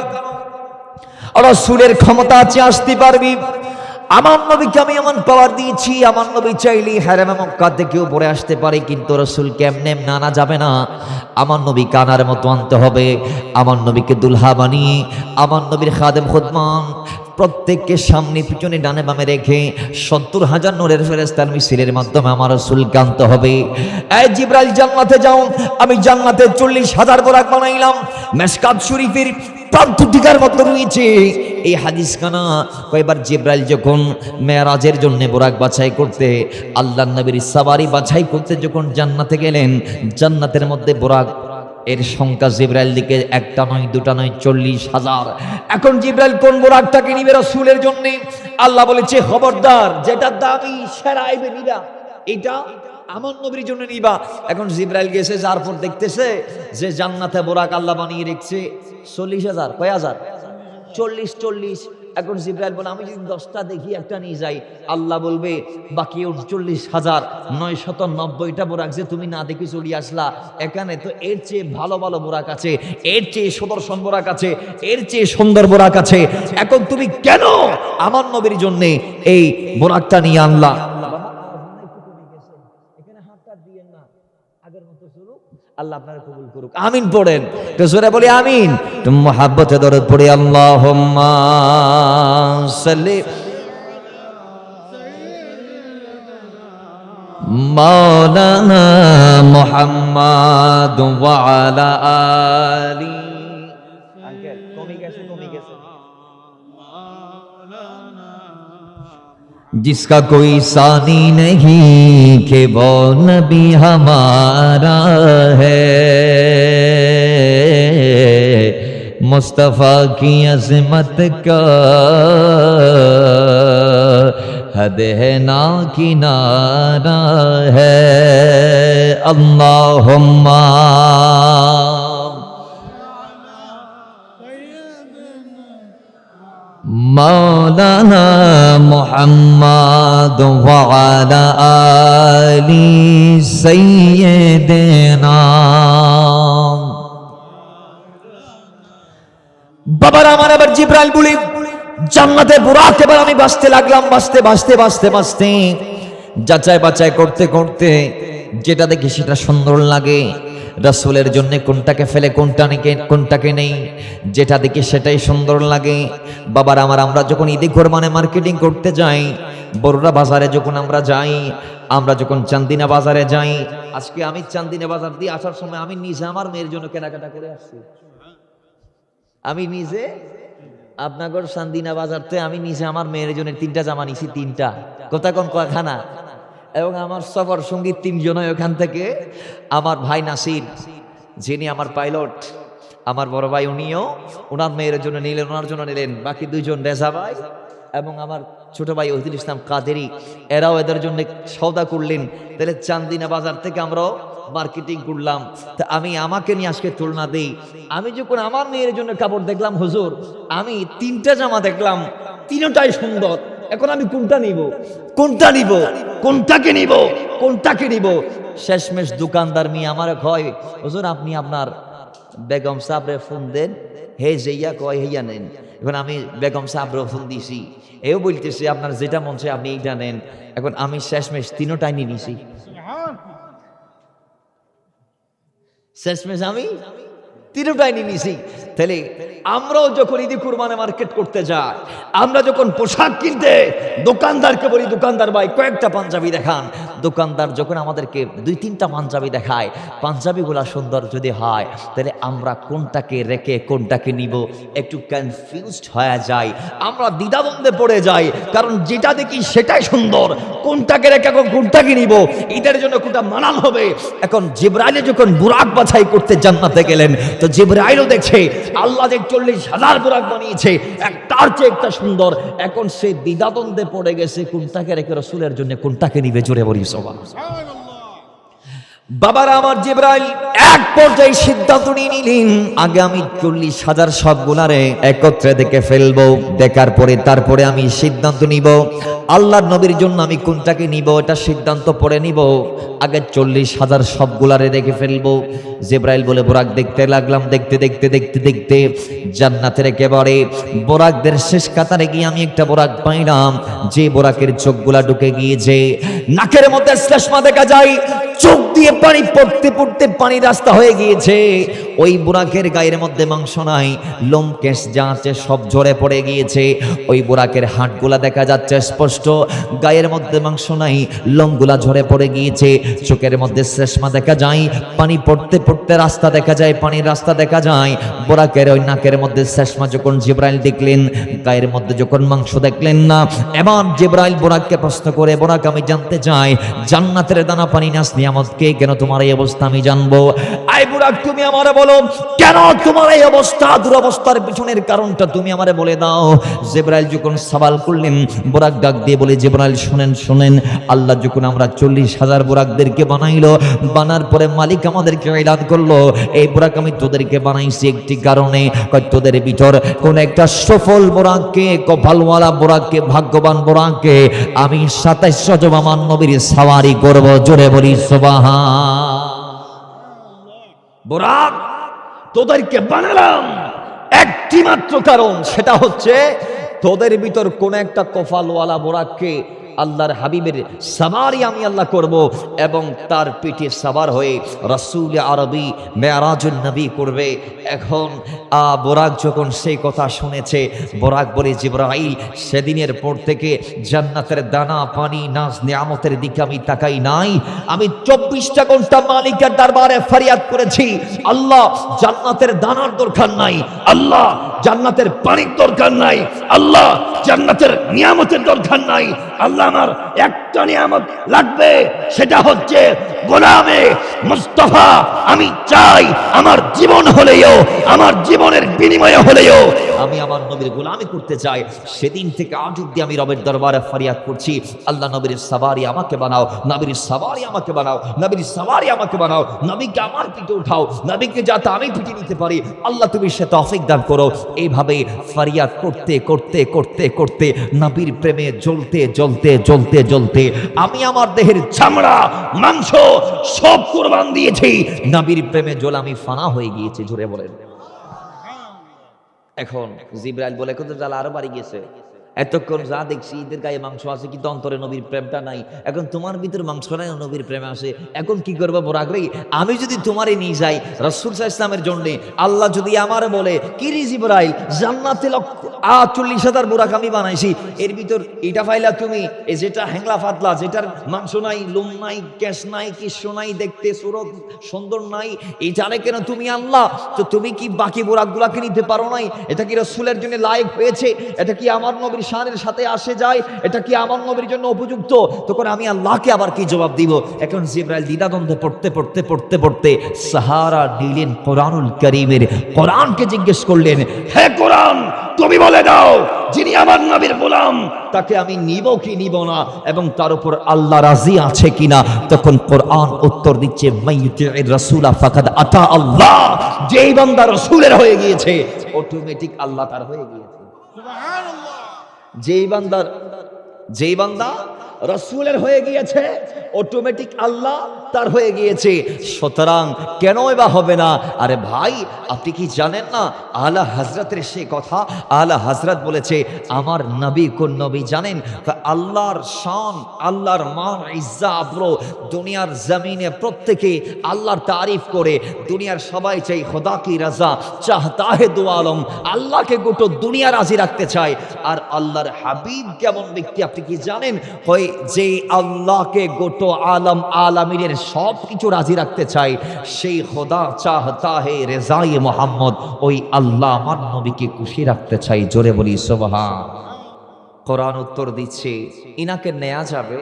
রাসূলের ক্ষমতা আছে, আসতে পারবি। আমার নবীকে আমি এমন পাওয়ার দিয়েছি, আমার নবী চাইলে হারামে মক্কা থেকেও পরে আসতে পারে, কিন্তু রাসূল কেমনে নানা যাবে না, আমার নবী কানার মতো আনতে হবে। আমার নবীকে দুলহা বানিয়ে আমার নবীর খাদেম খুদমান প্রত্যেককে সামনে পিছনে ডানে বামে রেখে ৭০,০০০ নূরের ফেরেশতার মিছিলের মাধ্যমে আমার রাসূলকে আনতে হবে। এই জিবরাইল জান্নাতে যাও, আমি জান্নাতে ৪০,০০০ বোরাক বানাইলাম। মিশকাত শরীফের প্রান্তটিকার মধ্যে রয়েছে এই হাদিস খানা। কয়েকবার জিবরাইল যখন মেরাজের জন্য বোরাক বাছাই করতে, আল্লাহর নবীর সাওয়ারি বাছাই করতে যখন জান্নাতে গেলেন, জান্নাতের মধ্যে বোরাক এর সংখ্যা জিবরাইল দিকে একটা নয়, দুটা নয়, ৪০,০০০। এখন জিবরাইল কোন বোরাকটাকে নিবে রাসূলের জন্য? আল্লাহ বলেছে খবরদার, যেটা দামি সেরা আইবে নিবা, এটা আমার নবীর জন্য নিবা। এখন জিবরাইল গেছে, যার পর দেখতেছে যে জান্নাতে বোরাক আল্লাহ বানিয়ে রেখেছে ৪০,০০০। কয় হাজার? ৪০। এখন জিবরাইল বলে আমি যদি 10টা দেখি একটা নিয়ে যাই, আল্লাহ বলবে বাকি 39,990টা বোরাক যে তুমি না দেখে চলে আসলা, এখানে তো এর চেয়ে ভালো ভালো বোরাক আছে, এর চেয়ে সুদর্শন বোরাক আছে, এর চেয়ে সুন্দর বোরাক আছে। এখন তুমি কেন আমার নবীর জন্য এই বোরাকটা নিয়ে আনলা? আল্লাহ আপনারা কবুল করুক, আমিন পড়েন তো জোরে বলি আমিন। তুমি মুহাব্বতে দরুদ পড়ি, আল্লাহুম্মা সাল্লি মাওলানা মুহাম্মাদ ওয়া আলা আলি। আঙ্কেল কমে গেছে जिसका कोई सानी नहीं कि वो नबी हमारा है, मुस्तफा की अज़मत का हद है ना किनारा है। अल्लाहुम्मा मौलाना मुहम्मद व अला आली सय्यिदना। বাবার আমার আবার জিবরাইল বলি জান্নাতে বুরাক, এবার আমি বাঁচতে লাগলাম, বাঁচতে যাচাই বাছাই করতে করতে যেটা দেখি সেটা সুন্দর লাগে, রাসূলের জন্য কোনটাকে ফেলে কোনটাকে নেই, যেটা দেখি সেটাই সুন্দর লাগে। বাবার আমার আমরা যখন ঈদে কোরবানে মার্কেটিং করতে যাই, বড়রা বাজারে যখন আমরা যাই, আমরা যখন চান্দিনা বাজারে যাই, আজকে আমি চান্দিনা বাজার দিয়ে আসার সময় আমি নিজে আমার মেয়ের জন্য কেনাকাটা করে আসছি। আমি নিজে আপনাগর চান্দিনা বাজারতে আমি নিজে আমার মেয়ের জন্য 3টা জামা নিছি, 3টা কোথা কোন কয়খানা, এবং আমার সফর সঙ্গী 3 জন ওখান থেকে, আমার ভাই নাসির যিনি আমার পাইলট, আমার বড় ভাই উনিও ওনার মেয়ের জন্য নিলেন, ওনার জন্য নিলেন, বাকি 2 জন রেজা ভাই এবং আমার ছোট ভাই ওহিদুল ইসলাম কাদেরি, এরাও এদের জন্য সওদা করলেন। তাহলে চান্দিনা বাজার থেকে আমরাও মার্কেটিং করলাম। তা আমি আমাকে নিয়ে আজকে তুলনা দেই, আমি যখন আমার মেয়ের জন্য কাপড় দেখলাম হুজুর, আমি 3টা জামা দেখলাম, 3টাই সুন্দর। এখন আমি কোনটাকে নিব? শেষমেশ দোকানদার মেয়ে আমার কয় হুজুর আপনি আপনার বেগম সাহেবরে ফোন দেন, হে যেইয়া কয় হেইয়া নেন। এখন আমি বেগম সাহেবরে ফোন দিছি, এও বলতেছে আপনার যেটা মন চায় আপনি এইটা নেন। এখন আমি শেষমেশ 3টাই নিয়ে নিছি, শেষমেশ আমি 3টাই নিয়ে নিছি। তাহলে আমরাও যখন ঈদে কুরবানে মার্কেট করতে যাই, আমরা যখন পোশাক কিনতে দোকানদারকে বলি দোকানদার ভাই কয়েকটা পাঞ্জাবি দেখান, দোকানদার যখন আমাদেরকে 2-3টা পাঞ্জাবি দেখায়, পাঞ্জাবিগুলা সুন্দর যদি হয়, তাহলে আমরা কোনটাকে রেখে কোনটাকে নিব একটু কনফিউজড হয়ে যাই, আমরা দ্বিধাদ্বন্দ্বে পড়ে যাই। কারণ যেটা দেখি সেটাই সুন্দর, কোনটাকে রেখে কোনটাকে নিব, ঈদের জন্য কোনটা মানাল হবে। এখন জিবরাইলে যখন বুরাক বাছাই করতে জান্নাতে গেলেন, তো জিবরাইলও দেখছে আল্লাহ যে 40,000 বুরাক বানিয়েছে, একটার চেয়ে একটা সুন্দর। এখন সে দ্বিধাদ্বন্দ্বে পড়ে গেছে কোনটাকে রেখে রাসূলের জন্য কোনটাকে নিবে। জোরে বলি সুবহানাল্লাহ। বাবারা আমার জিবরাইল এক পর্যায়ে সিদ্ধান্ত নিয়ে নিলেন, আগে আমি 40,000 সবগুলারে একত্রে দেখে ফেলবো, দেখার পরে তারপরে আমি সিদ্ধান্ত নিব আল্লাহর নবীর জন্য আমি কোনটাকে নিব, এটা সিদ্ধান্ত পরে নিব। আগে 40,000 সবগুলারে দেখে ফেলবো। জিবরাইল বলে বোরাক দেখতে লাগলাম, দেখতে জান্নাতের একেবারে বোরাকদের শেষ কাতারে গিয়ে আমি একটা বোরাক পাইলাম, যে বোরাকের চোখগুলা ঢুকে গিয়েছে, নাকের মধ্যে শ্লেষ্মা দেখা যায়, চোখ দিয়ে পানি পড়তে পানি রাস্তা হয়ে গিয়েছে। ওই বুরাকের গায়ের মধ্যে মাংস নাই, লোম কেশ যা আছে সব ঝরে পড়ে গিয়েছে। ওই বুরাকের হাড়গুলা দেখা যাচ্ছে স্পষ্ট, গায়ের মধ্যে মাংস নাই, লোমগুলা ঝরে পড়ে গিয়েছে। চোখের মধ্যে শ্লেষ্মা দেখা যায়, পানি পড়তে রাস্তা দেখা যায়, পানির রাস্তা দেখা যায়। বুরাকের ওই নাকের মধ্যে শ্লেষ্মা যখন জিবরাইল দেখলেন, গায়ের মধ্যে যখন মাংস দেখলেন না, এবার জিবরাইল বুরাককে প্রশ্ন করে, বুরাক আমি জানতে চাই জান্নাতের দানা পানি নাস নিয়ামত কে, কেন তোমার এই অবস্থা আমি জানবো। আই বুরাক তুমি আমারে বলো কেন তোমার এই অবস্থা, দুরবস্থার পিছনের কারণটা তুমি আমারে বলে দাও। জিবরাইল যখন সওয়াল করলেন, বুরাক ডাক দিয়ে বলে, জিবরাইল শুনেন শুনেন, আল্লাহ যখন আমরা 40,000 বুরাকদেরকে বানাইলো, বানার পরে মালিক আমাদেরকে এলান করলো, এই বুরাক আমি তোদেরকে বানাইছি একটি কারণে, তোদের ভিতর কোন একটা সফল বুরাককে, কপালওয়ালা বুরাককে, ভাগ্যবান বুরাককে আমি 27 জন আমার নবীর সাওয়ারি করব। জোরে বলি সুবহান। বুরাক তোদেরকে বানালাম একটি মাত্র কারণ, সেটা হচ্ছে তোদের ভিতর কোন একটা কপালওয়ালা বুরাককে আল্লাহর হাবিবের সাওয়ারি আমি আল্লাহ করব, এবং তার পিঠে সাওয়ার হয়ে রাসূল আরবি মেরাজুন নবী করবে। এখন বুরাক যখন সেই কথা শুনেছে, বুরাক বলে, জিবরাইল সেদিনের পর থেকে জান্নাতের দানা পানি নাজ নিয়ামতের দিকে আমি তাকাই নাই, আমি 24টা ঘন্টা মালিকের দরবারে ফরিয়াদ করেছি, আল্লাহ জান্নাতের দানার দরকার নাই, আল্লাহ জান্নাতের পানির দরকার নাই, আল্লাহ জান্নাতের নিয়ামতের দরকার নাই, আল্লাহ আমার একটা নিয়ামত লাগবে, সেটা হচ্ছে গোলামে মুস্তাফা। আমি চাই আমার জীবন হলেও, আমার জীবনের বিনিময়ে হলেও আমি আমার নবীর গোলামি করতে চাই। সেদিন থেকে আজ অব্দি আমি রবের দরবারে ফরিয়াদ করছি, আল্লাহ নবীর সাওয়ারি আমাকে বানাও, নবীর সাওয়ারি আমাকে বানাও, নবীর সাওয়ারি আমাকে বানাও, নবীকে আমার পিঠে উঠাও, নবীকে যাতে আমি পিঠে নিতে পারি, আল্লাহ তুমি সে তৌফিক দান করো। এইভাবে ফরিয়াদ করতে করতে করতে করতে নবীর প্রেমে জ্বলতে জ্বলতে জ্বলতে জ্বলতে আমি আমার দেহের চামড়া মাংস সব কুরবান দিয়েছি, নবীর প্রেমে জ্বলে আমি ফানা হয়ে গিয়েছি। জোরে বলেন। এখন জিবরাইল বলে, কত জ্বালা আরো বাড়ি গেছে, এতক্ষণ যা দেখছি ঈদের গায়ে মাংস আছে কিন্তু অন্তরে নবীর প্রেমটা নাই, এখন তোমার ভিতর মাংস নাই, নবীর প্রেম আসে, এখন কি করবো বুরাক রে? আমি যদি তোমারে নিয়ে যাই রাসূল সাল্লাল্লাহু আলাইহি ওয়াসাল্লামের জন্য, আল্লাহ যদি আমারে বলে, কি রে জিবরাইল, জান্নাতে 40,000 বুরাক আমি বানাইছি, এর ভিতর এটা পাইলা তুমি, এই যেটা হ্যাংলা ফাতলা, যেটার মাংস নাই, লোম নাই, কেশ নাই, কিচ্ছু নাই, দেখতে সুরত সুন্দর নাই, এইটারে কেন তুমি আনলা? তো তুমি কি বাকি বুরাকগুলাকে নিতে পারো নাই? এটা কি রাসূলের জন্য লায়েক হয়েছে? এটা কি আমার নবীর শানের সাথে আসে যায়? এটা কি আমার নবীর জন্য উপযুক্ত? তখন আমি আল্লাহকে আবার কি জবাব দিব? এখন জিবরাইল দ্বিধাদ্বন্দ্বে পড়তে পড়তে পড়তে পড়তে সাহারা দিলেন কোরআনুল কারীমের, কোরআনকে জিজ্ঞেস করলেন, হে কোরআন তুমি বলে দাও, যিনি আমার নবীর গোলাম তাকে আমি নিব কি নিব না, এবং তার উপর আল্লাহ রাজি আছে কিনা? তখন কোরআন উত্তর দিচ্ছে, মাইয়ুতির রাসূলা ফাকাদ আতা আল্লাহ, যেই বান্দা রাসূলের হয়ে গিয়েছে অটোমেটিক আল্লাহ তার হয়ে গিয়েছে। সুবহানাল্লাহ। যেই বান্দা রাসূলের হয়ে গিয়েছে অটোমেটিক আল্লাহ তার হয়ে গিয়েছে। সুতরাং কেনই বা হবে না? আরে ভাই, আপনি কি জানেন না আলা হযরতের সে কথা? আলা হযরত বলেছে, আমার নবী কোন নবী জানেন? আল্লাহর শান, আল্লাহর মান, ইজ্জত আবরো দুনিয়ার জমিনে প্রত্যেকে আল্লাহর তারিফ করে, দুনিয়ার সবাই চাই খোদা কি রাজা, চাহতা হে দু আলম, আল্লাহকে গোটা দুনিয়া রাজি রাখতে চায়। আর আল্লাহর হাবিব কেমন ব্যক্তি আপনি কি জানেন? হয় যে আল্লাহকে গোটা আলম আলামিনের সব কিছু রাজি রাখতে চাই, সেই খোদা চাহতা হে রেজায়ে মোহাম্মদ, ওই আল্লাহ আমার নবীকে খুশি রাখতে চাই। জোরে বলি সুবহান। কোরআন উত্তর দিচ্ছে, ইনাকে নেওয়া যাবে,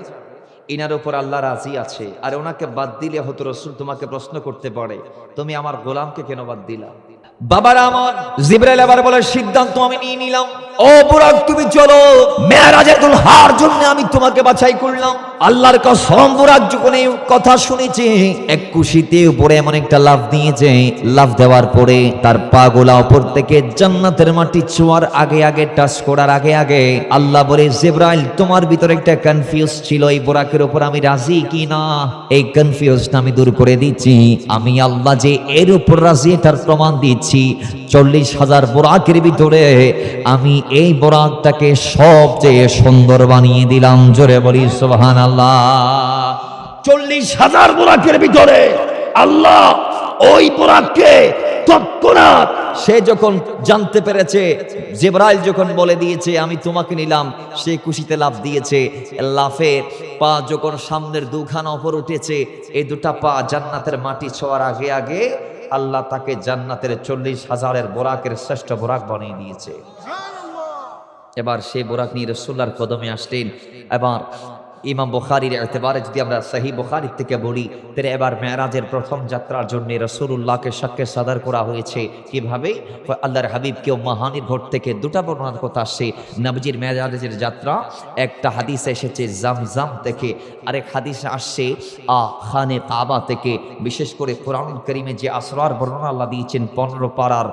ইনার উপর আল্লাহ রাজি আছে, আর ওনাকে বাদ দিলে হয়তো রাসূল তোমাকে প্রশ্ন করতে পারে, তুমি আমার গোলামকে কেন বাদ দিলা? বাবারা আমার, জিবরাইল আবার বলে, সিদ্ধান্ত আমি নিয়ে নিলাম, ও বুরাক তুমি চলো, মেরাজে দুলহার জন্য আমি তোমাকে বাছাই করলাম। আল্লাহর কসম, বুরাক যখন এই কথা শুনেছে এক খুশিতে উপরে এমন একটা লাফ দিয়েছে, লাফ দেওয়ার পরে তার পা গোলা উপর থেকে জান্নাতের মাটি ছোঁয়ার আগে আগে, টাচ করার আগে আগে আল্লাহ বলে, জিবরাইল তোমার ভিতরে একটা কনফিউজ ছিল, এই বুরাকের উপর আমি রাজি কি না, এই কনফিউজটা আমি দূর করে দিচ্ছি। আমি আল্লাহ যে এর উপর রাজি এটার প্রমাণ দিচ্ছি। 40,000 বুরাকের ভিতরে আমি এই বুরাকটাকে সবচেয়ে সুন্দর বানিয়ে দিলাম। জোরে বলি সুবহানাল্লাহ। 40,000 বুরাকের ভিতরে আল্লাহ ওই বুরাককে তৎক্ষণাৎ, সে যখন জানতে পেরেছে, জিবরাইল যখন বলে দিয়েছে আমি তোমাকে নিলাম, সে খুশিতে লাফ দিয়েছে। লাফের পা যখন সামনের দুখানা উপর উঠেছে, এই দুটা পা জান্নাতের মাটি ছোঁয়ার আগে আগে আল্লাহ তাকে জান্নাতের 40,000 বুরাকের শ্রেষ্ঠ বুরাক বানিয়ে দিয়েছে। এবার সেই বুরাক নিয়ে রাসূলুল্লাহর কদমে আসলেন। এবার ইমাম বুখারীর এতবারে যদি আমরা সহিহ বুখারী থেকে বলি, তাহলে এবার মেরাজের প্রথম যাত্রার জন্য রাসূলুল্লাহকে সাক্ষ্য সাদর করা হয়েছে কিভাবে? আল্লাহর হাবিব কেউ মাহানির ঘর থেকে দুটা বর্ণনার কথা আসছে নবীজির মেরাজের যাত্রা। একটা হাদিসে এসেছে জামজাম থেকে, আরেক হাদিসে আসছে খানে কাবা থেকে। বিশেষ করে কোরআনুল কারীমে যে আসরার বর্ণনা আল্লাহ দিয়েছেন 15 পারার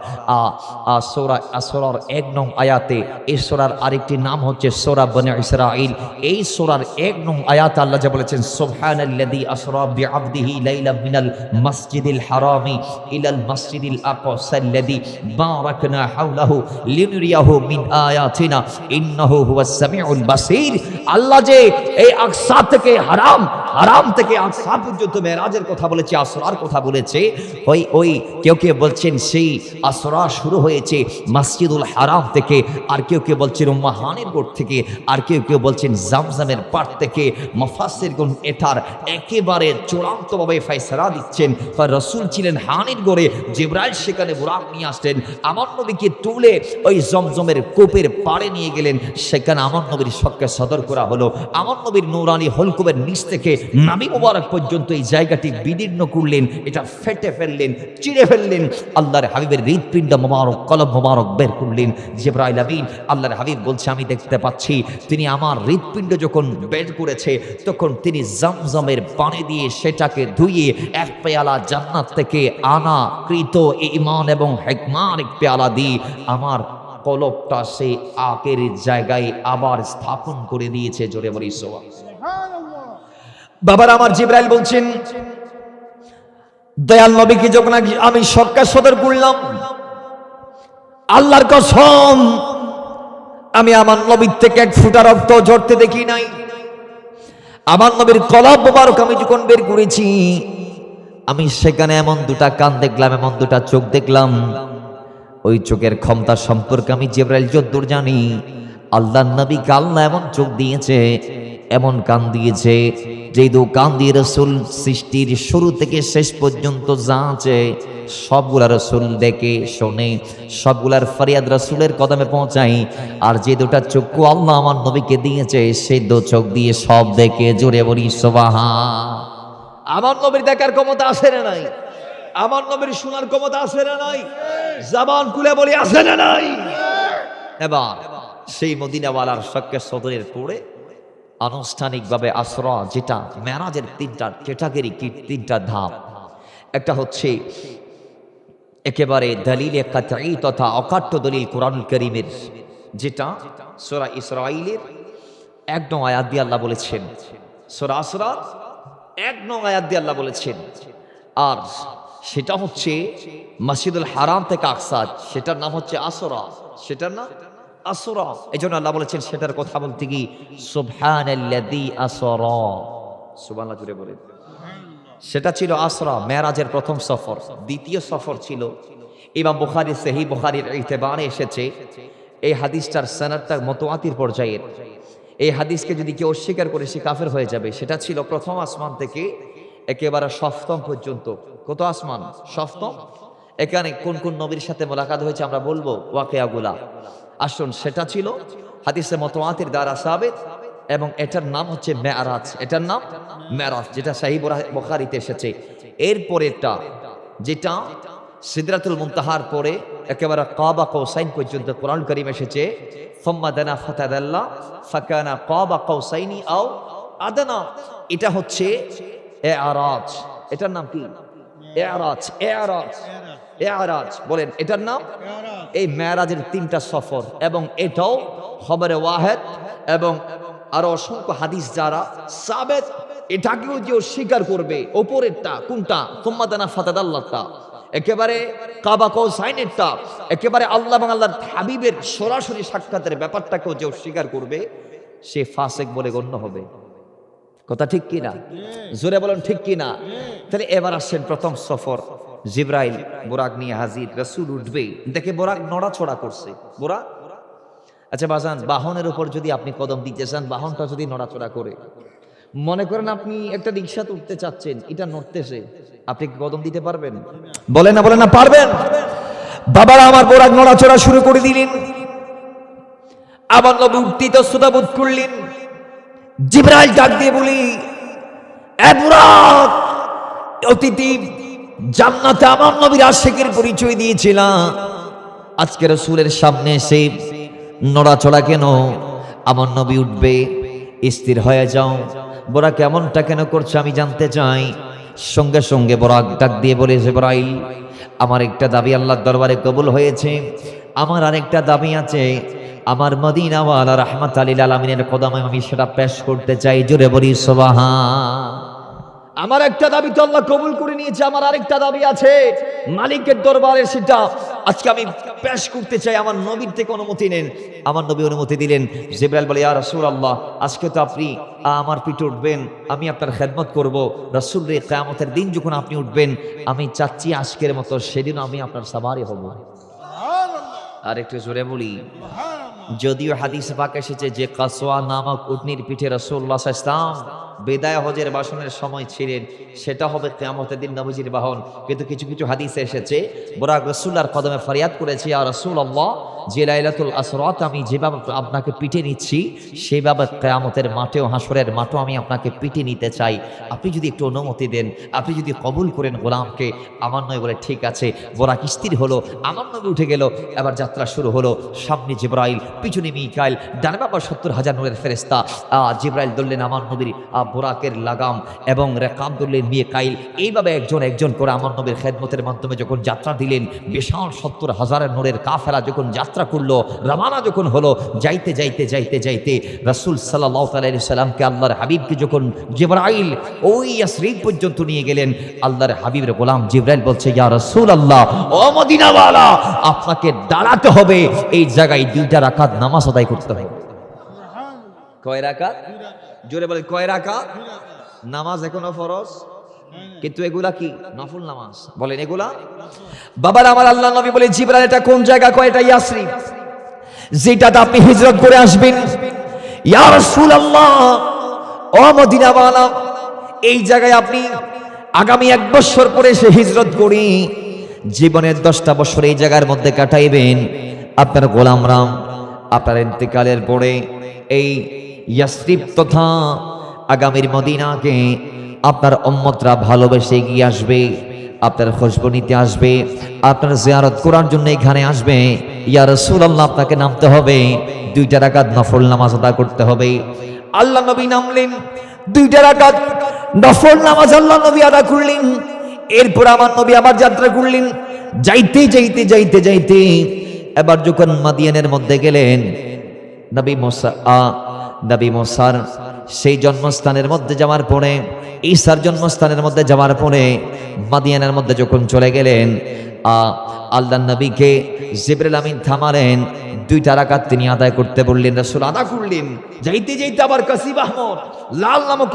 সূরা আসরার 1 নং আয়াতে, এই সূরার আরেকটি নাম হচ্ছে সূরা বনী ইসরাঈল। এই সূরার 1 নং আয়াতে আল্লাহ যা বলেছেন, সুবহানাল্লাযী আসরা বিআবদিহি লাইলাম মিনাল মাসজিদিল হারামি ইলাল মাসজিদিল আকসাল্লাযী বারাকনা হাওলাহু লিনুরিয়াহু মিন আয়াতিনা ইন্নাহু হুয়াস সামিউল বাসীর। আল্লাহ যে এই আকসা থেকে হারাম থেকে আকসা পর্যন্ত মেরাজের কথা বলেছে, আসরার কথা বলেছে। ওই কেউ কেউ বলছেন সেই আসরা শুরু হয়েছে মসজিদুল হারাম থেকে, আর কেউ কেউ বলছেন মাহানির ঘর থেকে, আর কেউ কেউ বলছেন জামজামের পাড় থেকে। মুফাসসিরগণ এটার একেবারে চূড়ান্তভাবে ফয়সালা দিচ্ছেন। রাসূল ছিলেন হানির ঘরে, জিবরাইল সেখানে বুরাক নিয়ে আসলেন, আমার নবীকে তুলে ওই জমজমের কূপের পাড়ে নিয়ে গেলেন। সেখানে আমার নবীর সাক্ষ্য সদর করা হলো। আমার নবীর নূরানি হলকুবের নিচ থেকে নাবি মুবারক পর্যন্ত এই জায়গাটি বিদীর্ণ করলেন, এটা ফেটে ফেললেন, চিড়ে ফেললেন। আল্লাহর হাবিবের হৃৎপিণ্ড মোবারক, কলব মোবারক বের করলেন। জিবরাইল আমিন আল্লাহর হাবিব বলছে, আমি দেখতে পাচ্ছি তিনি আমার হৃৎপিণ্ড যখন বের করেছে, তখন তিনি জমজমের পানি দিয়ে সেটাকে ধুইয়ে এক পেয়ালা জান্নাত থেকে আনা কৃত ঈমান এবং হিকমার এক পেয়ালা দিয়ে আমার কলবটা সেই আগের জায়গায় আবার স্থাপন করে দিয়েছে। জোরে বলি সুবহানাল্লাহ। বাবার আমার জিবরাইল বলছেন, দয়াল নবীকে যখন আমি সাক্ষ্য সদর করলাম, আল্লাহর কসম আমি আমার নবীর থেকে এক ফোঁটা রক্ত ঝরতে দেখি নাই। আমার নবীর কলব মোবারক আমি যখন বের করেছি, আমি সেখানে এমন দুটা কান দেখলাম, এমন দুটা চোখ দেখলাম। ওই চোখের ক্ষমতা সম্পর্কে আমি জিবরাইল যদ্দূর জানি, আল্লাহর নবীকে আল্লাহ এমন চোখ দিয়েছে, এমন কান দিয়েছে, যেই দু কান দিয়ে রাসূল সৃষ্টির শুরু থেকে শেষ পর্যন্ত যা আছে সবগুলা রাসূল দেখে শোনে, সবগুলার ফরিয়াদ রাসূলের কদমে পৌঁছাই। আর যে দুটা চক্ষু আল্লাহ আমার নবীকে দিয়েছে, সেই দু চোখ দিয়ে সব দেখে। জোরে বলি সুবহান। আমার নবীর দেখার ক্ষমতা আছে না নাই? আমার নবীর শোনার ক্ষমতা আছে না নাই? জবান খুলে বলি আছে না নাই? এবার সেই মদিনাওয়ালার সাক্ষ্য সদরের পরে আনুষ্ঠানিকভাবে আসরা, যেটা মেরাজের তিনটা ক্যাটাগরি, তিনটা ধাপ। একটা হচ্ছে একেবারে দলিলে কাতঈ তথা অকাট্য দলিল কোরআনুল কারীমের, যেটা সূরা ইসরাঈলের 1 নং আয়াত দিয়ে আল্লাহ বলেছেন, সূরা আসরার 1 নং আয়াত দিয়ে আল্লাহ বলেছেন। আর সেটা হচ্ছে মসজিদুল হারাম থেকে আকসা, সেটার নাম হচ্ছে আসরা, সেটার নাম আসরা। এজন্য আল্লাহ বলেছেন সেটার কথা বলতে কি সুবহানাল্লাযী আসরা, সুবহানাল্লাহ জুড়ে বলেন। সেটা ছিল আসরা, মেরাজের প্রথম সফর। দ্বিতীয় সফর ছিল, ইমাম বুখারী সহিহ বুখারীর ইতিবারে এসেছে, এই হাদিসটার সনদটা মুতাওয়াতির পর্যায়ের। এই হাদিসকে যদি কেউ অস্বীকার করে সে কাফের হয়ে যাবে। সেটা ছিল প্রথম আসমান থেকে একেবারে সপ্তম পর্যন্ত। কত আসমান? সপ্তম। এখানে কোন কোন নবীর সাথে মোলাকাত হয়েছে আমরা বলবো ওয়াকিয়াগুলা। আসুন, সেটা ছিল হাদিসে মুতাওয়াতির দ্বারা সাবিত, এবং এটার নাম হচ্ছে মেরাজ। এটার নাম মেরাজ, যেটা সহিহ বুখারীতে এসেছে। এরপরেরটা যেটা সিদরাতুল মুনতাহার পরে একেবারে কাবা কৌসাইন পর্যন্ত কোরআন কারীম এসেছে, সুম্মা দানা ফাতাদাল্লা ফাকানা কাবা কৌসাইনি আও আদনা। এটা হচ্ছে এরাজ। এটার নাম কি? এরাজ। এরাজ, এরাজ বলেন, এটার নাম এই মেরাজের তিনটা সফর। এবং এটাও খবরে ওয়াহিদ এবং আরো অসংখ্য হাদিস যারা সাবেত, এটাকেও যে স্বীকার করবে, ওপরেরটা কোনটা? সুম্মা দানা ফাতাদাল্লাহটা, একেবারে কাবা কৌসাইনেরটা, একেবারে আল্লাহ এবং আল্লাহর হাবিবের সরাসরি সাক্ষাতের ব্যাপারটাকেও যে স্বীকার করবে, সে ফাসিক বলে গণ্য হবে। কথা ঠিক কিনা? জোরে বলেন ঠিক কিনা? তাহলে এবার আসছেন প্রথম সফর। জিবরাইল বুরাক নিয়ে হাজির, রাসূল উঠবে, দেখে বুরাক নড়াচড়া করছে। বুরাক, আচ্ছা বাজান, বাহনের উপর যদি আপনি কদম দিতে চান, বাহনটা যদি নড়াচড়া করে, মনে করেন আপনি একটা রিকশাতে উঠতে চাচ্ছেন, এটা নড়তেছে, আপনি কি কদম দিতে পারবেন? বলেন না, বলেন না, পারবেন? বাবারা আমার বুরাক নড়াচড়া শুরু করে দিলেন। আবার নবী উত্থিত সুদা বোধ করলেন। জিবরাইল ডাক দিয়ে বলি, এ বুরাক, অতিথি জান্নাতে আমার নবীর আশিকের পরিচয় দিয়েছিলাম, আজকে রাসূলের সামনে এসে নড়াচড়া কেন? আমার নবী উঠবে, স্থির হয়ে যাও। বুরাক এমনটা কেন করছে আমি জানতে চাই। সঙ্গে সঙ্গে বুরাক ডাক দিয়ে বলে, জিবরাইল, আমার একটা দাবি আল্লাহর দরবারে কবুল হয়েছে, আমার আরেকটা দাবি আছে, আমার মদিনাওয়ালা রাহমাত লিল আলামিনের কদমে আমি সেটা পেশ করতে চাই। জোরে বলি সুবহান। আমার একটা দাবি তো আল্লাহ কবুল করে নিয়েছে, আমার আরেকটা দাবি আছে মালিকের দরবারে, সেটা আজকে আমি পেশ করতে চাই। আমার নবীর থেকে অনুমতি নেন। আমার নবী অনুমতি দিলেন। জিবরাইল বলে, ইয়া রাসূলুল্লাহ, আজকে তো আপনি আমার পিঠে উঠবেন, আমি আপনার খেদমত করব। রাসূল রে, কিয়ামতের দিন যখন আপনি উঠবেন, আমি চাচ্ছি আজকের মতো সেদিন আমি আপনার সাবারি হব। আর একটু জোরে বলি। যদিও হাদিসে পাক এসেছে যে কাসওয়া নামক উটনির পিঠে রাসূলুল্লাহ সাল্লাল্লাহু আলাইহি ওয়াসাল্লাম বিদায় হজের ভাষণের সময় ছিলেন, সেটা হবে কিয়ামতের দিন নবীজির বাহন। কিন্তু কিছু কিছু হাদিসে এসেছে বুরাক রাসূলুল্লাহর কদমে ফরিয়াদ করেছে, ইয়া রাসূলুল্লাহ, যে লাইলাতুল আসরাত আমি যেভাবে আপনাকে পিঠে নিচ্ছি, সেইভাবে কিয়ামতের মাঠেও, হাসরের মাঠেও আমি আপনাকে পিঠে নিতে চাই। আপনি যদি একটু অনুমতি দেন, আপনি যদি কবুল করেন গোলামকে। আমার নবী বলে, ঠিক আছে। বুরাক স্থির হলো, আমার নবী উঠে গেল। এবার যাত্রা শুরু হলো। সামনে জিবরাইল, পিছনে মিকাইল, ডানে বাবা 70,000 নূরের ফেরেশতা। জিবরাইল ধরলেন আমার নবীর বুরাকের লাগাম এবং রেকাব ধরলেন মিকাইল। এইভাবে একজন একজন করে আমার নবীর খেদমতের মাধ্যমে যখন যাত্রা দিলেন, বিশাল 70,000 নূরের কাফেলা যখন যাত্রা করলো, রওনা যখন হলো, যাইতে যাইতে যাইতে যাইতে রাসূল সাল্লাল্লাহু আলাইহি সাল্লামকে, আল্লাহর হাবিবকে যখন জিবরাইল ওই ইয়াসরিব পর্যন্ত নিয়ে গেলেন, আল্লাহর হাবিবের গোলাম জিবরাইল বলছে, ইয়া রাসূলুল্লাহ, ও মদিনাওয়ালা, আপনাকে দাঁড়াতে হবে, এই জায়গায় 2টা রাকাত নামাজ আদায় করতে হবে। কয় রাকাত? জোরে বলে, কয় রাকাত? নামাজ এখনো ফরজ, কিন্তু এগুলা কি নফল নামাজ। বলেন এগুলা। বাবার আমার আল্লাহ নবী বলে, জিবরাইল, এটা কোন জায়গা? কয় এটা ইয়াসরিব, যেটাতে আপনি হিজরত করে আসবেন। ইয়া রাসূলুল্লাহ, ও মদিনাওয়ালা, এই জায়গায় আপনি আগামী 1 বছর পরে এসে হিজরত করি, জীবনের 10টা বছর এই জায়গার মধ্যে কাটাইবেন। আপনার গোলামরা আপনার ইন্তেকালের পরে এই ইয়াসরিব তথা আগামীর মদিনাকে আপনার উম্মতরা ভালোবেসে এগিয়ে আসবে, আপনার খুশবু নিতে আসবে, আপনার জিয়ারত করার জন্য এখানে আসবে। ইয়া রাসূলুল্লাহ, আপনাকে নামতে হবে, 2টা রাকাত নফল নামাজ আদা করতে হবে। আল্লাহ নবী নামলেন, 2টা রাকাত নফল নামাজ আল্লাহ নবী আদা করলেন। এরপর আমার নবী আবার যাত্রা করলেন। যাইতে যাইতে যাইতে যাইতে এবার যখন মাদিয়ানের মধ্যে গেলেন, নবী মুসার সেই জন্মস্থানের মধ্যে যাওয়ার পরে, ঈসার জন্মস্থানের মধ্যে যাওয়ার পরে মাদিয়ানের মধ্যে যখন চলে গেলেন, আল্লাহর নবীকে জিবরাইল আমিন থামালেন। 2টা রাকাত তিনি আদায় করতে বললেন, রাসূল আদা করলেন। যাইতে যাইতে আবার কাসিব আহমর, লাল নামক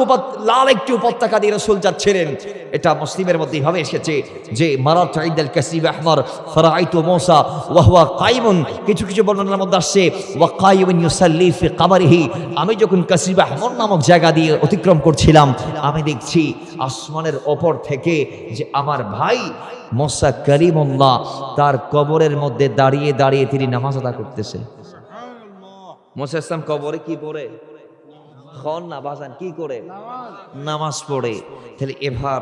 লাল একটি উপত্যকা দিয়ে রাসূল যাচ্ছিলেন। এটা মুসলিমের মধ্যে ভাবে এসেছে যে মারাত আইদাল কাসিব আহমর ফারাইতু মূসা ওয়া হুয়া কাইমুন। কিছু কিছু বর্ণনার মধ্যে আসছে ওয়া কাইমুন ইউসাল্লি ফি কবরিহি। আমি যখন কাসিব আহমর নামক জায়গা দিয়ে অতিক্রম করছিলাম, আমি দেখছি আসমানের ওপর থেকে যে আমার ভাই মুসা কালিমুল্লাহ তার কবরের মধ্যে দাঁড়িয়ে দাঁড়িয়ে তিনি নামাজ আদা করতেছে। মুসা ইসলাম কবরে কি পড়ে? খন না বাজান, কি করে? নামাজ পড়ে। তাহলে এবার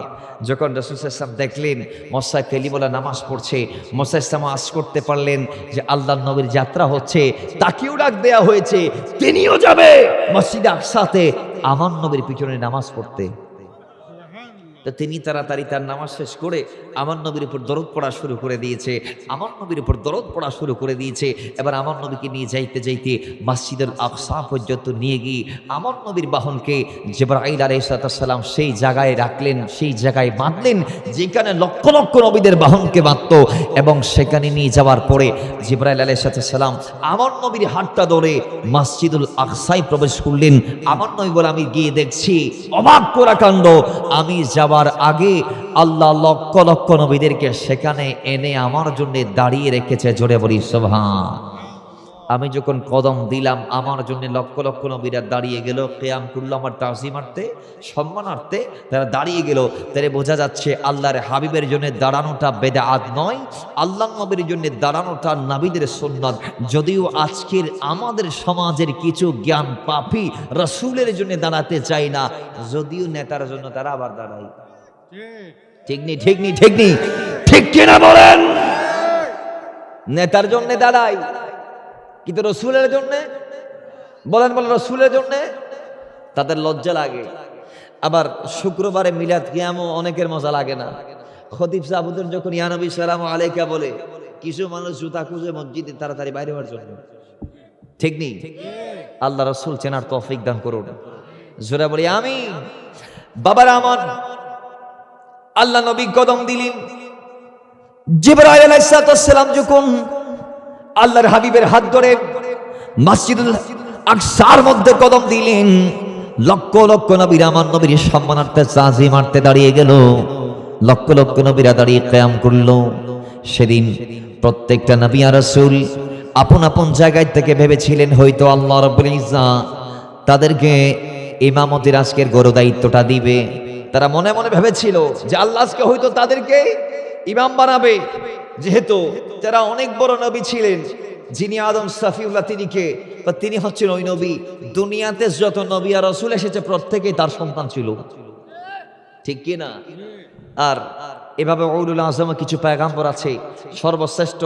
যখন রাসূল সাল্লাল্লাহু আলাইহি ওয়াসাল্লাম দেখলেন মুসা কালিমুল্লাহ নামাজ পড়ছে, মুসা ইসলাম আজ করতে পারলেন যে আল্লাহর নবীর যাত্রা হচ্ছে, তাকেও ডাক দেয়া হয়েছে, তিনিও যাবে মসজিদে আকসাতে আমার নবীর পিছনে নামাজ পড়তে। তো তিনি তাড়াতাড়ি তার নামাজ শেষ করে আমার নবীর উপর দরদ পড়া শুরু করে দিয়েছে, আমার নবীর উপর দরদ পড়া শুরু করে দিয়েছে। এবার আমার নবীকে নিয়ে যাইতে যাইতে মসজিদুল আকসা পর্যন্ত নিয়ে গিয়ে আমার নবীর বাহনকে জিবরাইল আলাইহিস সালাম সেই জায়গায় রাখলেন, সেই জায়গায় বাঁধলেন যেখানে লক্ষ লক্ষ নবীদের বাহনকে বাঁধত। এবং সেখানে নিয়ে যাওয়ার পরে জিবরাইল আলাইহিস সালাম আমার নবীর হাতটা ধরে মসজিদুল আকসায় প্রবেশ করলেন। আমার নবী বলে, আমি গিয়ে দেখছি অবাক করা কাণ্ড, আমি যাবার আগে আল্লাহ লক্ষ লক্ষ নবীদেরকে সেখানে এনে আমার জন্য দাঁড়িয়ে রেখেছে। জোরে বলি সুবহান। আমি যখন কদম দিলাম আমার জন্য লক্ষ লক্ষ নবীরা দাঁড়িয়ে গেল, কিয়াম করলো আমার তাজিমার্থে, সম্মানার্থে তারা দাঁড়িয়ে গেল। তাহলে বোঝা যাচ্ছে আল্লাহর হাবিবের জন্য দাঁড়ানোটা বেদাত নয়, আল্লাহ নবীর জন্য দাঁড়ানোটা নবীদের সুন্নাত। যদিও আজকের আমাদের সমাজের কিছু জ্ঞান পাপী রাসূলের জন্য দাঁড়াতে চায় না, যদিও নেতার জন্য তারা আবার দাঁড়ায়। ঠিক নেই, ঠিক নেই, ঠিক নেই, ঠিক কিনা বলেন? নেতার জন্য দাঁড়াই, কিন্তু রসুলের জন্য বলেন, বলেন রসুলের জন্য তাদের লজ্জা লাগে। আবার শুক্রবারে মিলাদ কিয়ামও অনেকের মজা লাগে না। খতিব সাহেবদের যখন ইয়া নবী সালামু আলাইকা বলে, কিছু মানুষ জুতা খুঁজে মসজিদে তাড়াতাড়ি বাইরে হওয়ার জন্য। ঠিক নেই? আল্লাহ রসুল চেনার তৌফিক দান করুন। জোরে বলি আমিন। বাবারা আমার, আল্লাহ নবী কদম দিলেন। জিবরাইল আলাইহিস সালাম যখন আল্লাহর হাবিবের হাত ধরে মসজিদুল আকসার মধ্যে কদম দিলেন, লক্ষ লক্ষ নবীরা আমার নবীর সম্মানার্থে তাজিমার্থে দাঁড়িয়ে গেল, লক্ষ লক্ষ নবীরা দাঁড়িয়ে কিয়াম করলো। সেদিন প্রত্যেকটা নবী আর রাসূল আপন আপন জায়গায় থেকে ভেবেছিলেন হয়তো আল্লাহ রাব্বুল ইজ্জাত তাদেরকে ইমামতির আজকের গৌরব দায়িত্বটা দিবে। তারা মনে মনে ভেবেছিল যে আল্লাহ আজকে হয়তো তাদেরকে ইমাম বানাবে, যেহেতু যারা অনেক বড় নবী ছিলেন। যিনি আদম সাফিউল্লাহ, তিনি হচ্ছেন ওই নবী, দুনিয়াতে যত নবী আর রাসূল এসেছে প্রত্যেকেই তার সন্তান ছিল। ঠিক কি না? আর এভাবে উলুল আযম কিছু পয়গাম্বর আছে, সর্বশ্রেষ্ঠ